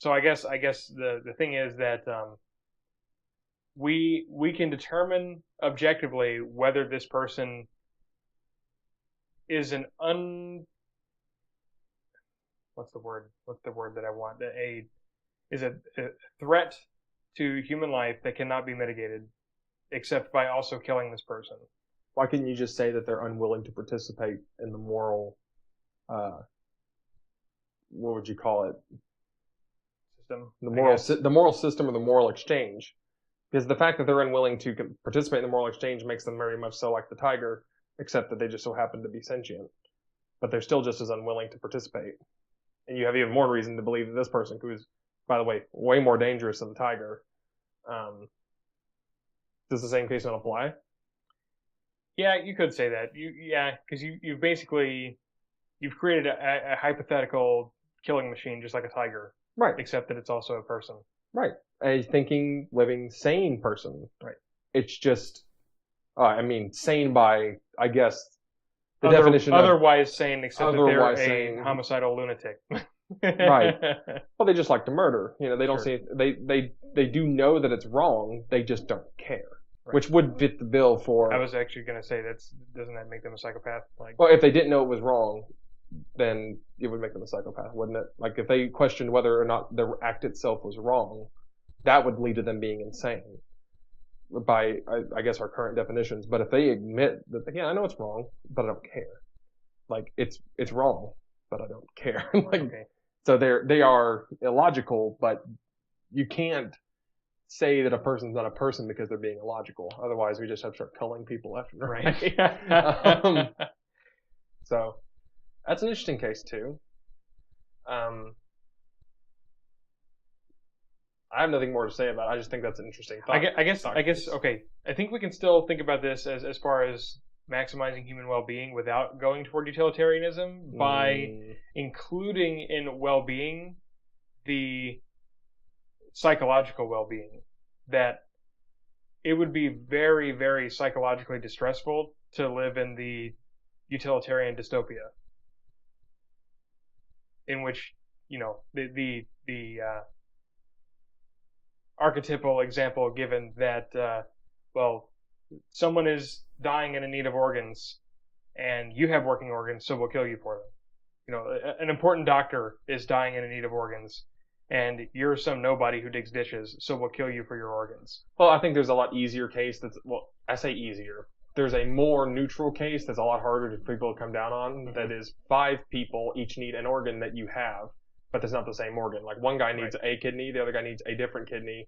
I guess the thing is that we can determine objectively whether this person is what's the word that I want? Is a threat to human life that cannot be mitigated, except by also killing this person. Why couldn't you just say that they're unwilling to participate in the moral, what would you call it? System. The moral system or the moral exchange. Because the fact that they're unwilling to participate in the moral exchange makes them very much so like the tiger, except that they just so happen to be sentient. But they're still just as unwilling to participate. And you have even more reason to believe that this person, who is, by the way, way more dangerous than the tiger, does the same case not apply? Yeah, you could say that. Because you've basically created a hypothetical killing machine just like a tiger. Right. Except that it's also a person. Right. A thinking, living, sane person. Right. It's just, sane by, I guess, the definition of otherwise sane, except that they're a homicidal lunatic. Right. Well, they just like to murder. They don't see they do know that it's wrong. They just don't care. Right. Which would fit the bill for. I was actually going to say doesn't that make them a psychopath? Well, if they didn't know it was wrong, then it would make them a psychopath, wouldn't it? Like if they questioned whether or not the act itself was wrong, that would lead to them being insane by, I guess, our current definitions. But if they admit that, yeah, I know it's wrong, but I don't care. Like it's wrong, but I don't care. Okay. So they are illogical, but you can't say that a person's not a person because they're being illogical. Otherwise, we just have to start culling people left and right. So that's an interesting case too. I have nothing more to say about it. I just think that's an interesting thought. I guess. Okay. I think we can still think about this as far as maximizing human well-being without going toward utilitarianism by including in well-being the psychological well-being. That it would be very, very psychologically distressful to live in the utilitarian dystopia, in which the archetypal example given that someone is dying and in need of organs, and you have working organs, so we'll kill you for them. An important doctor is dying and in need of organs, and you're some nobody who digs dishes, so we'll kill you for your organs. Well, I think there's a lot easier case I say easier. There's a more neutral case that's a lot harder for people to come down on. That is 5 people each need an organ that you have, but it's not the same organ. Like one guy needs a kidney, the other guy needs a different kidney,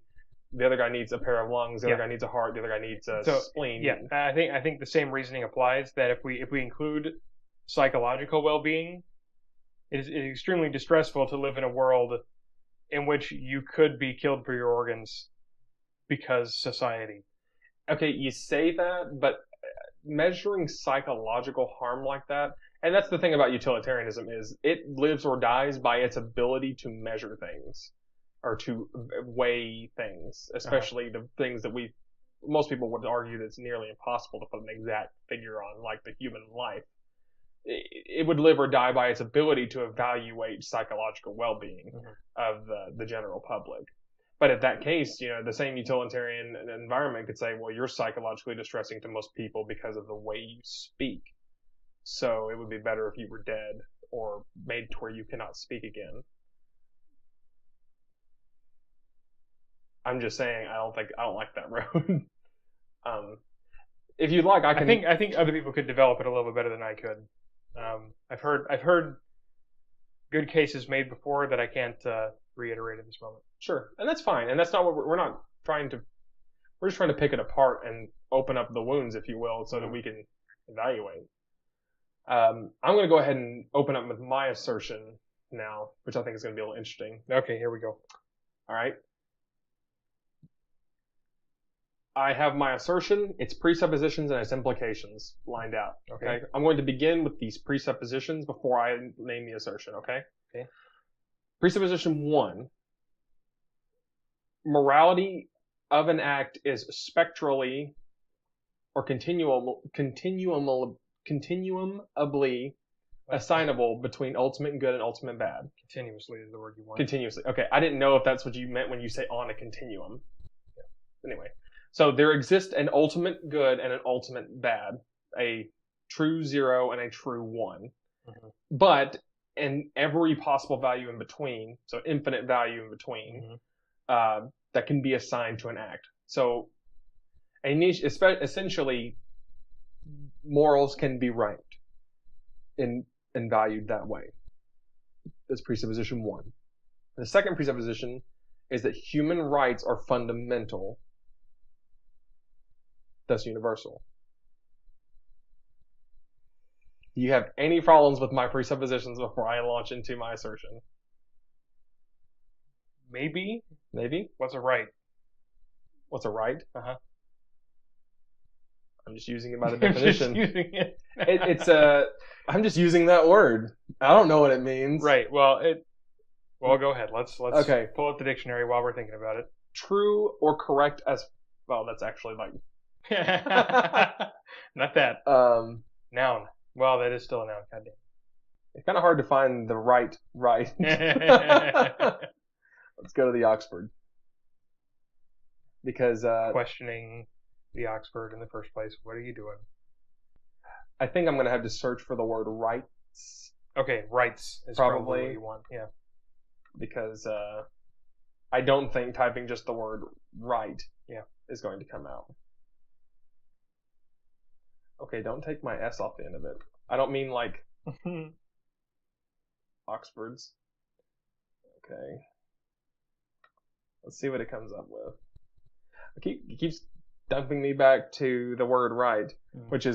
the other guy needs a pair of lungs, the other guy needs a heart, the other guy needs a spleen. Yeah, I think the same reasoning applies. That if we include psychological well-being, it is extremely distressful to live in a world in which you could be killed for your organs because society. Okay, you say that, but measuring psychological harm like that, and that's the thing about utilitarianism, is it lives or dies by its ability to measure things or to weigh things, especially the things that most people would argue that it's nearly impossible to put an exact figure on, like the human life. It would live or die by its ability to evaluate psychological well-being of the general public. But in that case, the same utilitarian environment could say, well, you're psychologically distressing to most people because of the way you speak. So it would be better if you were dead or made to where you cannot speak again. I'm just saying, I don't like that road. If you'd like, I think other people could develop it a little bit better than I could. I've heard good cases made before that I can't reiterate at this moment. Sure, and that's fine. And that's not what we're not trying to. We're just trying to pick it apart and open up the wounds, if you will, so that we can evaluate. I'm going to go ahead and open up with my assertion now, which I think is going to be a little interesting. Okay, here we go. All right. I have my assertion, its presuppositions, and its implications lined out. Okay. I'm going to begin with these presuppositions before I name the assertion. Okay. Okay. Presupposition 1. Morality of an act is spectrally or continuumably assignable between ultimate good and ultimate bad. Continuously is the word you want. Continuously. Okay. I didn't know if that's what you meant when you say on a continuum. Yeah. Anyway. So there exists an ultimate good and an ultimate bad, a true 0 and a true 1. Mm-hmm. But in every possible value in between, so infinite value in between, that can be assigned to an act. So essentially, morals can be ranked and valued that way. That's presupposition 1. The second presupposition is that human rights are fundamental, thus universal. Do you have any problems with my presuppositions before I launch into my assertion? Maybe. What's a right? What's a right? I'm just using it by the definition. I'm just using that word. I don't know what it means. Right. Well, go ahead. Let's pull up the dictionary while we're thinking about it. True or correct as well. That's actually like not that. Noun. Well, that is still a noun. Goddamn. It's kind of hard to find the right. Let's go to the Oxford. Because questioning the Oxford in the first place. What are you doing? I think I'm going to have to search for the word rights. Okay, rights is probably what you want. Yeah. Because I don't think typing just the word right is going to come out. Okay, don't take my S off the end of it. I don't mean like Oxfords. Okay. Let's see what it comes up with. It keeps dumping me back to the word right, which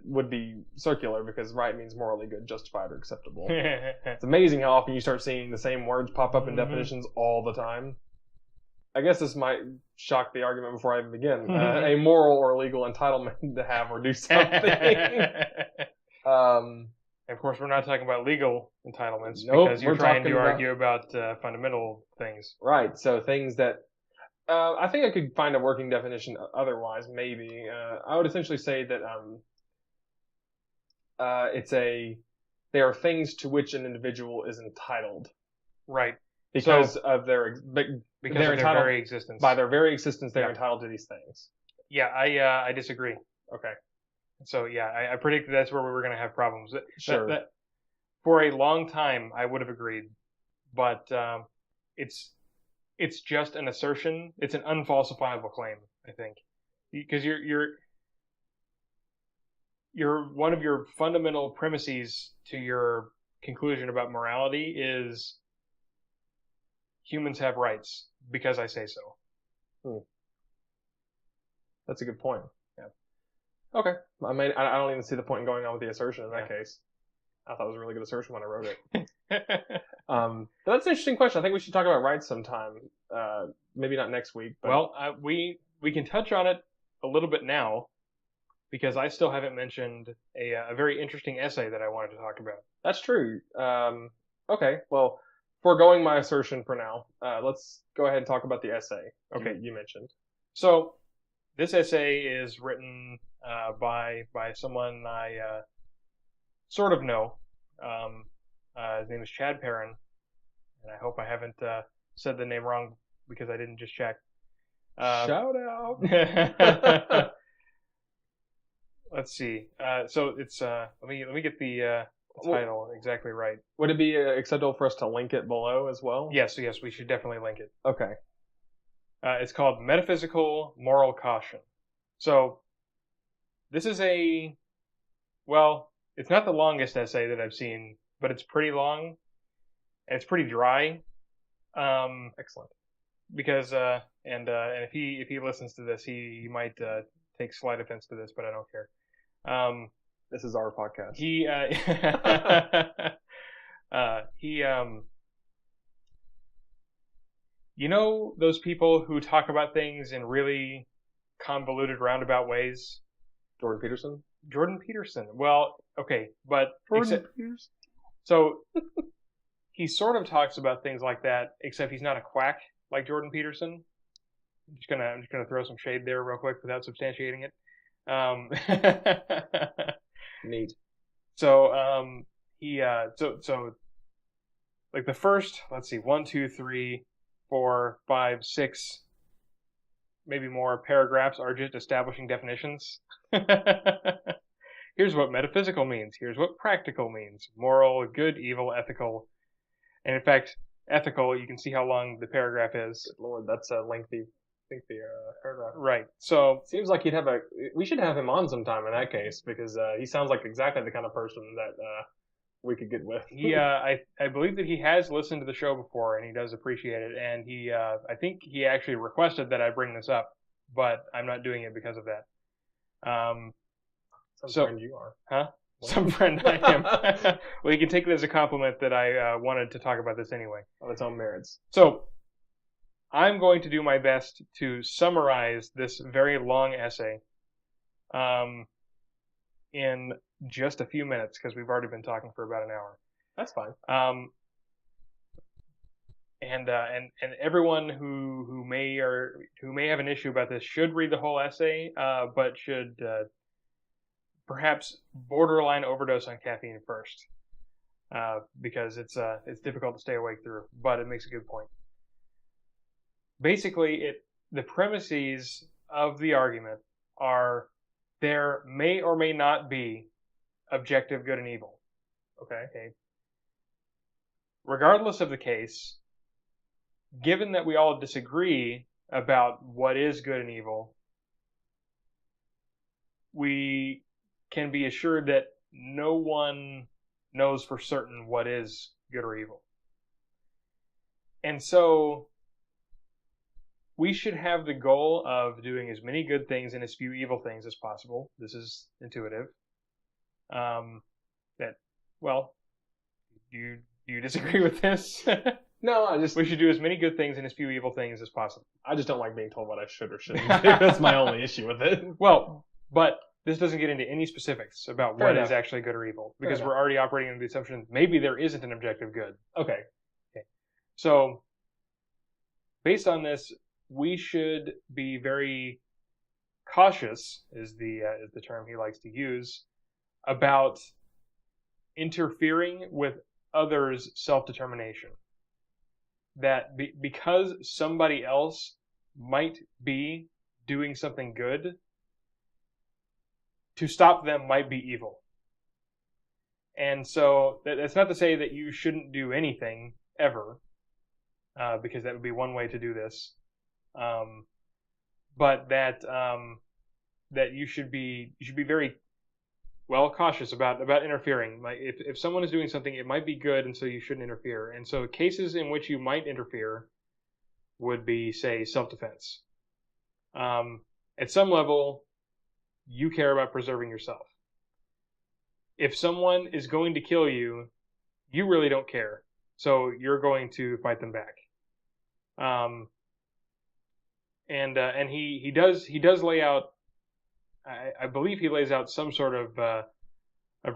would be circular because right means morally good, justified, or acceptable. It's amazing how often you start seeing the same words pop up in definitions all the time. I guess this might shock the argument before I even begin. A moral or legal entitlement to have or do something. Of course, we're not talking about legal entitlements because you're trying to argue about fundamental things. Right. So things that I think I could find a working definition otherwise. Maybe I would essentially say that they are things to which an individual is entitled. Right. Because of their very existence. By their very existence, they're entitled to these things. Yeah, I disagree. Okay. So yeah, I predicted that's where we were going to have problems. Sure. That, for a long time, I would have agreed, but it's just an assertion. It's an unfalsifiable claim, I think, because you're one of your fundamental premises to your conclusion about morality is humans have rights because I say so. That's a good point. Yeah. Okay. I mean, I don't even see the point in going on with the assertion in that case. I thought it was a really good assertion when I wrote it. But that's an interesting question. I think we should talk about rights sometime. Maybe not next week. But... Well, we can touch on it a little bit now because I still haven't mentioned a very interesting essay that I wanted to talk about. That's true. Okay. Well, foregoing my assertion for now, let's go ahead and talk about the essay you mentioned. So this essay is written by someone I sort of know. His name is Chad Perrin, and I hope I haven't said the name wrong because I didn't just check. Shout out. Let's see. So it's let me get the title exactly right. Would it be acceptable for us to link it below as well? Yes, we should definitely link it. Okay. It's called Metaphysical Moral Caution. So this is it's not the longest essay that I've seen, but it's pretty long and it's pretty dry. Excellent. Because and if he listens to this, he might take slight offense to this, but I don't care. This is our podcast. He you know those people who talk about things in really convoluted, roundabout ways? Jordan Peterson? Jordan Peterson. Well, okay, but Peterson? So he sort of talks about things like that, except he's not a quack like Jordan Peterson. I'm just gonna throw some shade there real quick without substantiating it. Neat. So so like the first, let's see, 1, 2, 3, 4, 5, 6, maybe more paragraphs are just establishing definitions. Here's what metaphysical means. Here's what practical means. Moral, good, evil, ethical. And in fact, ethical, you can see how long the paragraph is. Good Lord, that's a lengthy paragraph. Right. So seems like we should have him on sometime in that case, because he sounds like exactly the kind of person that we could get with. I believe that he has listened to the show before, and he does appreciate it. And I think he actually requested that I bring this up, but I'm not doing it because of that. Some friend you are. Huh? Some friend I am. Well, you can take it as a compliment that I wanted to talk about this anyway. On its own merits. So, I'm going to do my best to summarize this very long essay in just a few minutes, because we've already been talking for about an hour. That's fine. And everyone who may have an issue about this should read the whole essay, but should perhaps borderline overdose on caffeine first, because it's difficult to stay awake through, but it makes a good point. Basically, the premises of the argument are there may or may not be objective good and evil. Okay. Regardless of the case, given that we all disagree about what is good and evil, we can be assured that no one knows for certain what is good or evil. And so we should have the goal of doing as many good things and as few evil things as possible. This is intuitive. Do you disagree with this? No, we should do as many good things and as few evil things as possible. I just don't like being told what I should or shouldn't do. That's my only issue with it. Well, but this doesn't get into any specifics about Fair what enough. is actually good or evil, because Fair we're already operating under the assumption maybe there isn't an objective good. Okay. So, based on this, we should be very cautious, is the term he likes to use, about interfering with others' self-determination. That because somebody else might be doing something good, to stop them might be evil. And so that's not to say that you shouldn't do anything ever, because that would be one way to do this. But that you should be very cautious about interfering. Like if someone is doing something, it might be good, and so you shouldn't interfere. And so cases in which you might interfere would be, say, self-defense. At some level, you care about preserving yourself. If someone is going to kill you, you really don't care. So you're going to fight them back. And he does lay out, I believe he lays out some sort of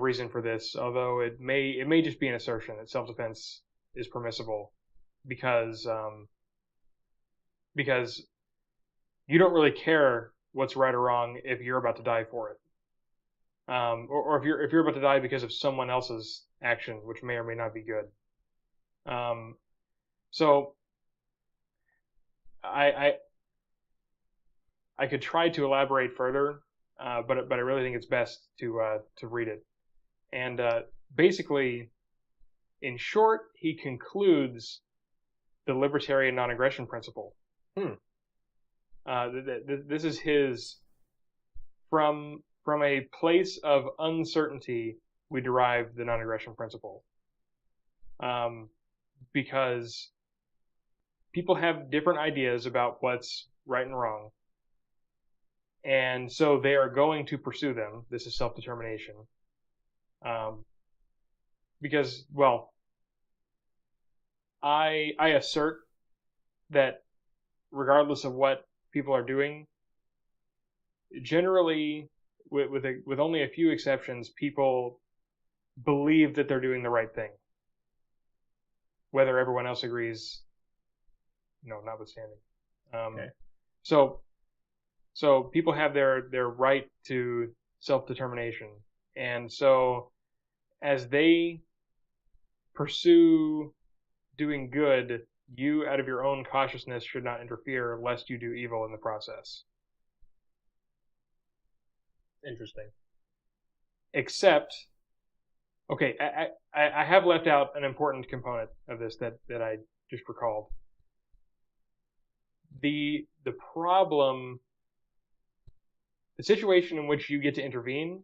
reason for this, although it may just be an assertion that self-defense is permissible because you don't really care what's right or wrong if you're about to die for it, or if you're about to die because of someone else's action, which may or may not be good. So I I could try to elaborate further, but I really think it's best to read it. And basically, in short, he concludes the libertarian non-aggression principle. Hmm. This is his from a place of uncertainty. We derive the non-aggression principle, because people have different ideas about what's right and wrong, and so they are going to pursue them. This is self-determination, because, well, I assert that regardless of what people are doing, generally, with only a few exceptions, people believe that they're doing the right thing, whether everyone else agrees, notwithstanding. Okay. So people have their right to self-determination, and so as they pursue doing good, you, out of your own cautiousness, should not interfere lest you do evil in the process. Interesting. Except, okay, I have left out an important component of this that I just recalled. The problem, the situation in which you get to intervene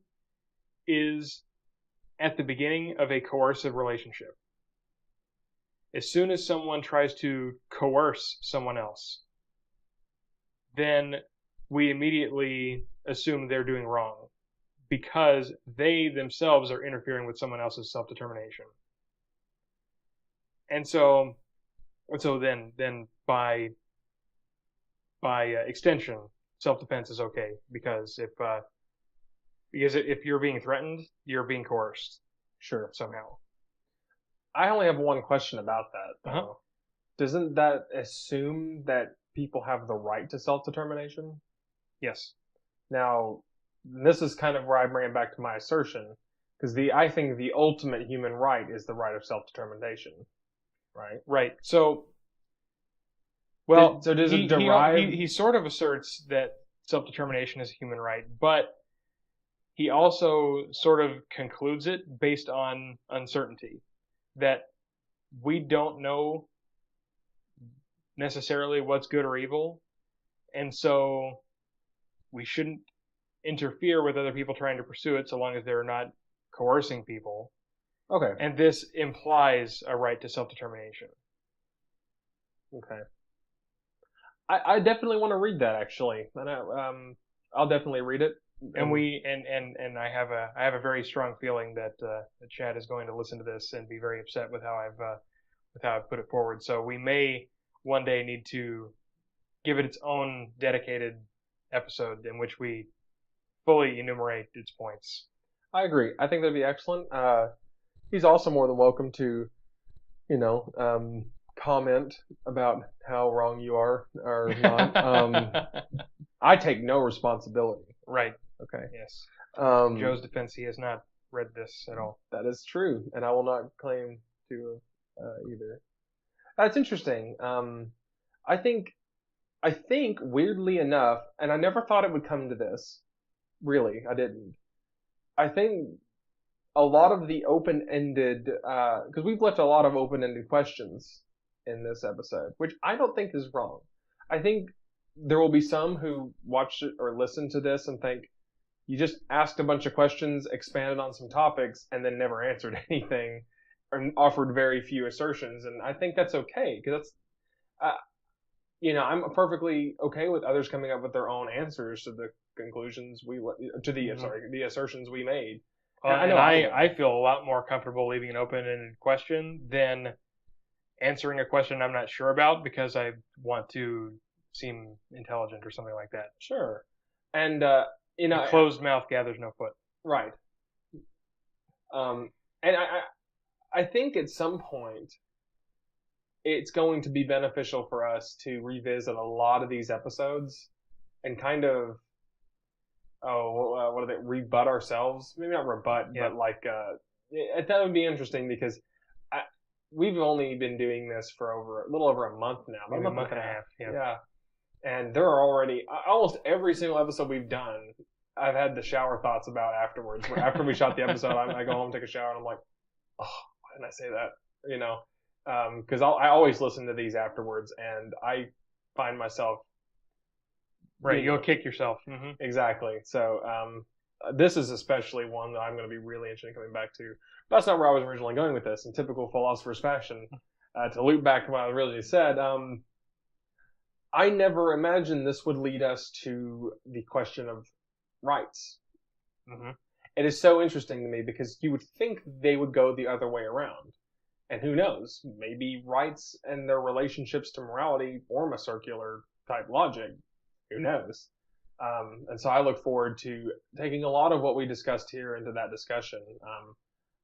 is at the beginning of a coercive relationship. As soon as someone tries to coerce someone else, then we immediately assume they're doing wrong because they themselves are interfering with someone else's self-determination. And so then by extension, self-defense is okay because if you're being threatened, you're being coerced. Sure. Somehow. I only have one question about that, though. Uh-huh. Doesn't that assume that people have the right to self-determination? Yes. Now, this is kind of where I bring it back to my assertion, because I think the ultimate human right is the right of self-determination, right? Right. So, well, so does it derive? He sort of asserts that self-determination is a human right, but he also sort of concludes it based on uncertainty, that we don't know necessarily what's good or evil, and so we shouldn't interfere with other people trying to pursue it so long as they're not coercing people. Okay. And this implies a right to self-determination. Okay. I definitely want to read that, actually, and I'll definitely read it. And I have a very strong feeling that Chad is going to listen to this and be very upset with how I've put it forward. So we may one day need to give it its own dedicated episode in which we fully enumerate its points. I agree. I think that'd be excellent. He's also more than welcome to, comment about how wrong you are or not. I take no responsibility. Right. Okay. Yes. In Joe's defense, he has not read this at all. That is true, and I will not claim to either. That's interesting. I think weirdly enough, and I never thought it would come to this. Really, I didn't. I think a lot of the open-ended, because we've left a lot of open-ended questions in this episode, which I don't think is wrong. I think there will be some who watch it or listen to this and think, you just asked a bunch of questions, expanded on some topics, and then never answered anything, or offered very few assertions. And I think that's okay, because that's, I'm perfectly okay with others coming up with their own answers to the conclusions the assertions we made. I feel a lot more comfortable leaving an open-ended question than answering a question I'm not sure about because I want to seem intelligent or something like that. Sure. And, a closed mouth gathers no foot. Right. And I think at some point it's going to be beneficial for us to revisit a lot of these episodes and kind of, rebut ourselves? Maybe not rebut, yeah. but that would be interesting because we've only been doing this for a little over a month now. Maybe a month and a half. Yeah. Yeah. And there are already, almost every single episode we've done, I've had the shower thoughts about afterwards. After we shot the episode, I go home, take a shower, and I'm like, oh, why didn't I say that? You know, because I always listen to these afterwards, and I find myself Right, you'll kick yourself. Mm-hmm. Exactly. So this is especially one that I'm going to be really interested in coming back to. But that's not where I was originally going with this. In typical philosophers fashion, to loop back to what I originally said, I never imagined this would lead us to the question of rights. Mm-hmm. It is so interesting to me because you would think they would go the other way around. And who knows? Maybe rights and their relationships to morality form a circular type logic. Who knows? And so I look forward to taking a lot of what we discussed here into that discussion.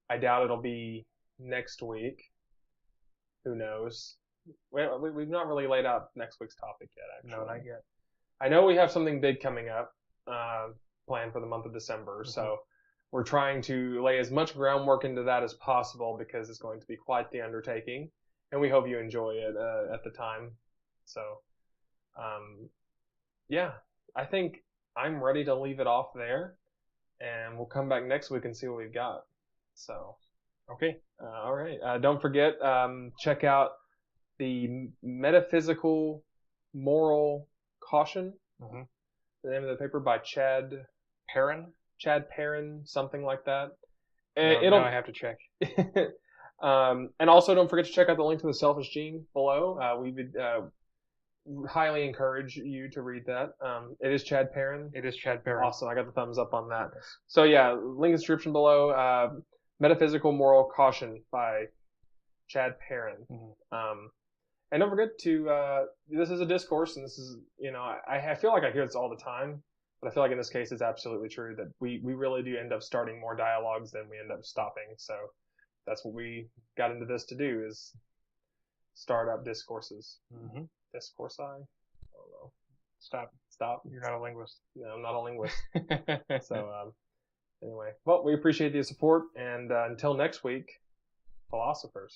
I doubt it'll be next week. Who knows? We've not really laid out next week's topic yet, actually. No, not yet. I know we have something big coming up, planned for the month of December, Mm-hmm. so we're trying to lay as much groundwork into that as possible because it's going to be quite the undertaking, and we hope you enjoy it at the time. So, yeah, I think I'm ready to leave it off there, and we'll come back next week and see what we've got. So, okay. All right. Don't forget, check out the Metaphysical Moral Caution, Mm-hmm. the name of the paper by Chad Perrin, something like that. Now I have to check. And also don't forget to check out the link to the Selfish Gene below. We would highly encourage you to read that. It is Chad Perrin. It is Chad Perrin. Awesome. I got the thumbs up on that. So yeah, link in the description below. Metaphysical Moral Caution by Chad Perrin. Mm-hmm. And don't forget to, this is a discourse, and this is, I feel like I hear this all the time, but I feel like in this case it's absolutely true that we really do end up starting more dialogues than we end up stopping. So that's what we got into this to do, is start up discourses. Mm-hmm. Discourse I don't know. Stop. You're not a linguist. No, I'm not a linguist. So, anyway, well, we appreciate the support, and until next week, philosophers.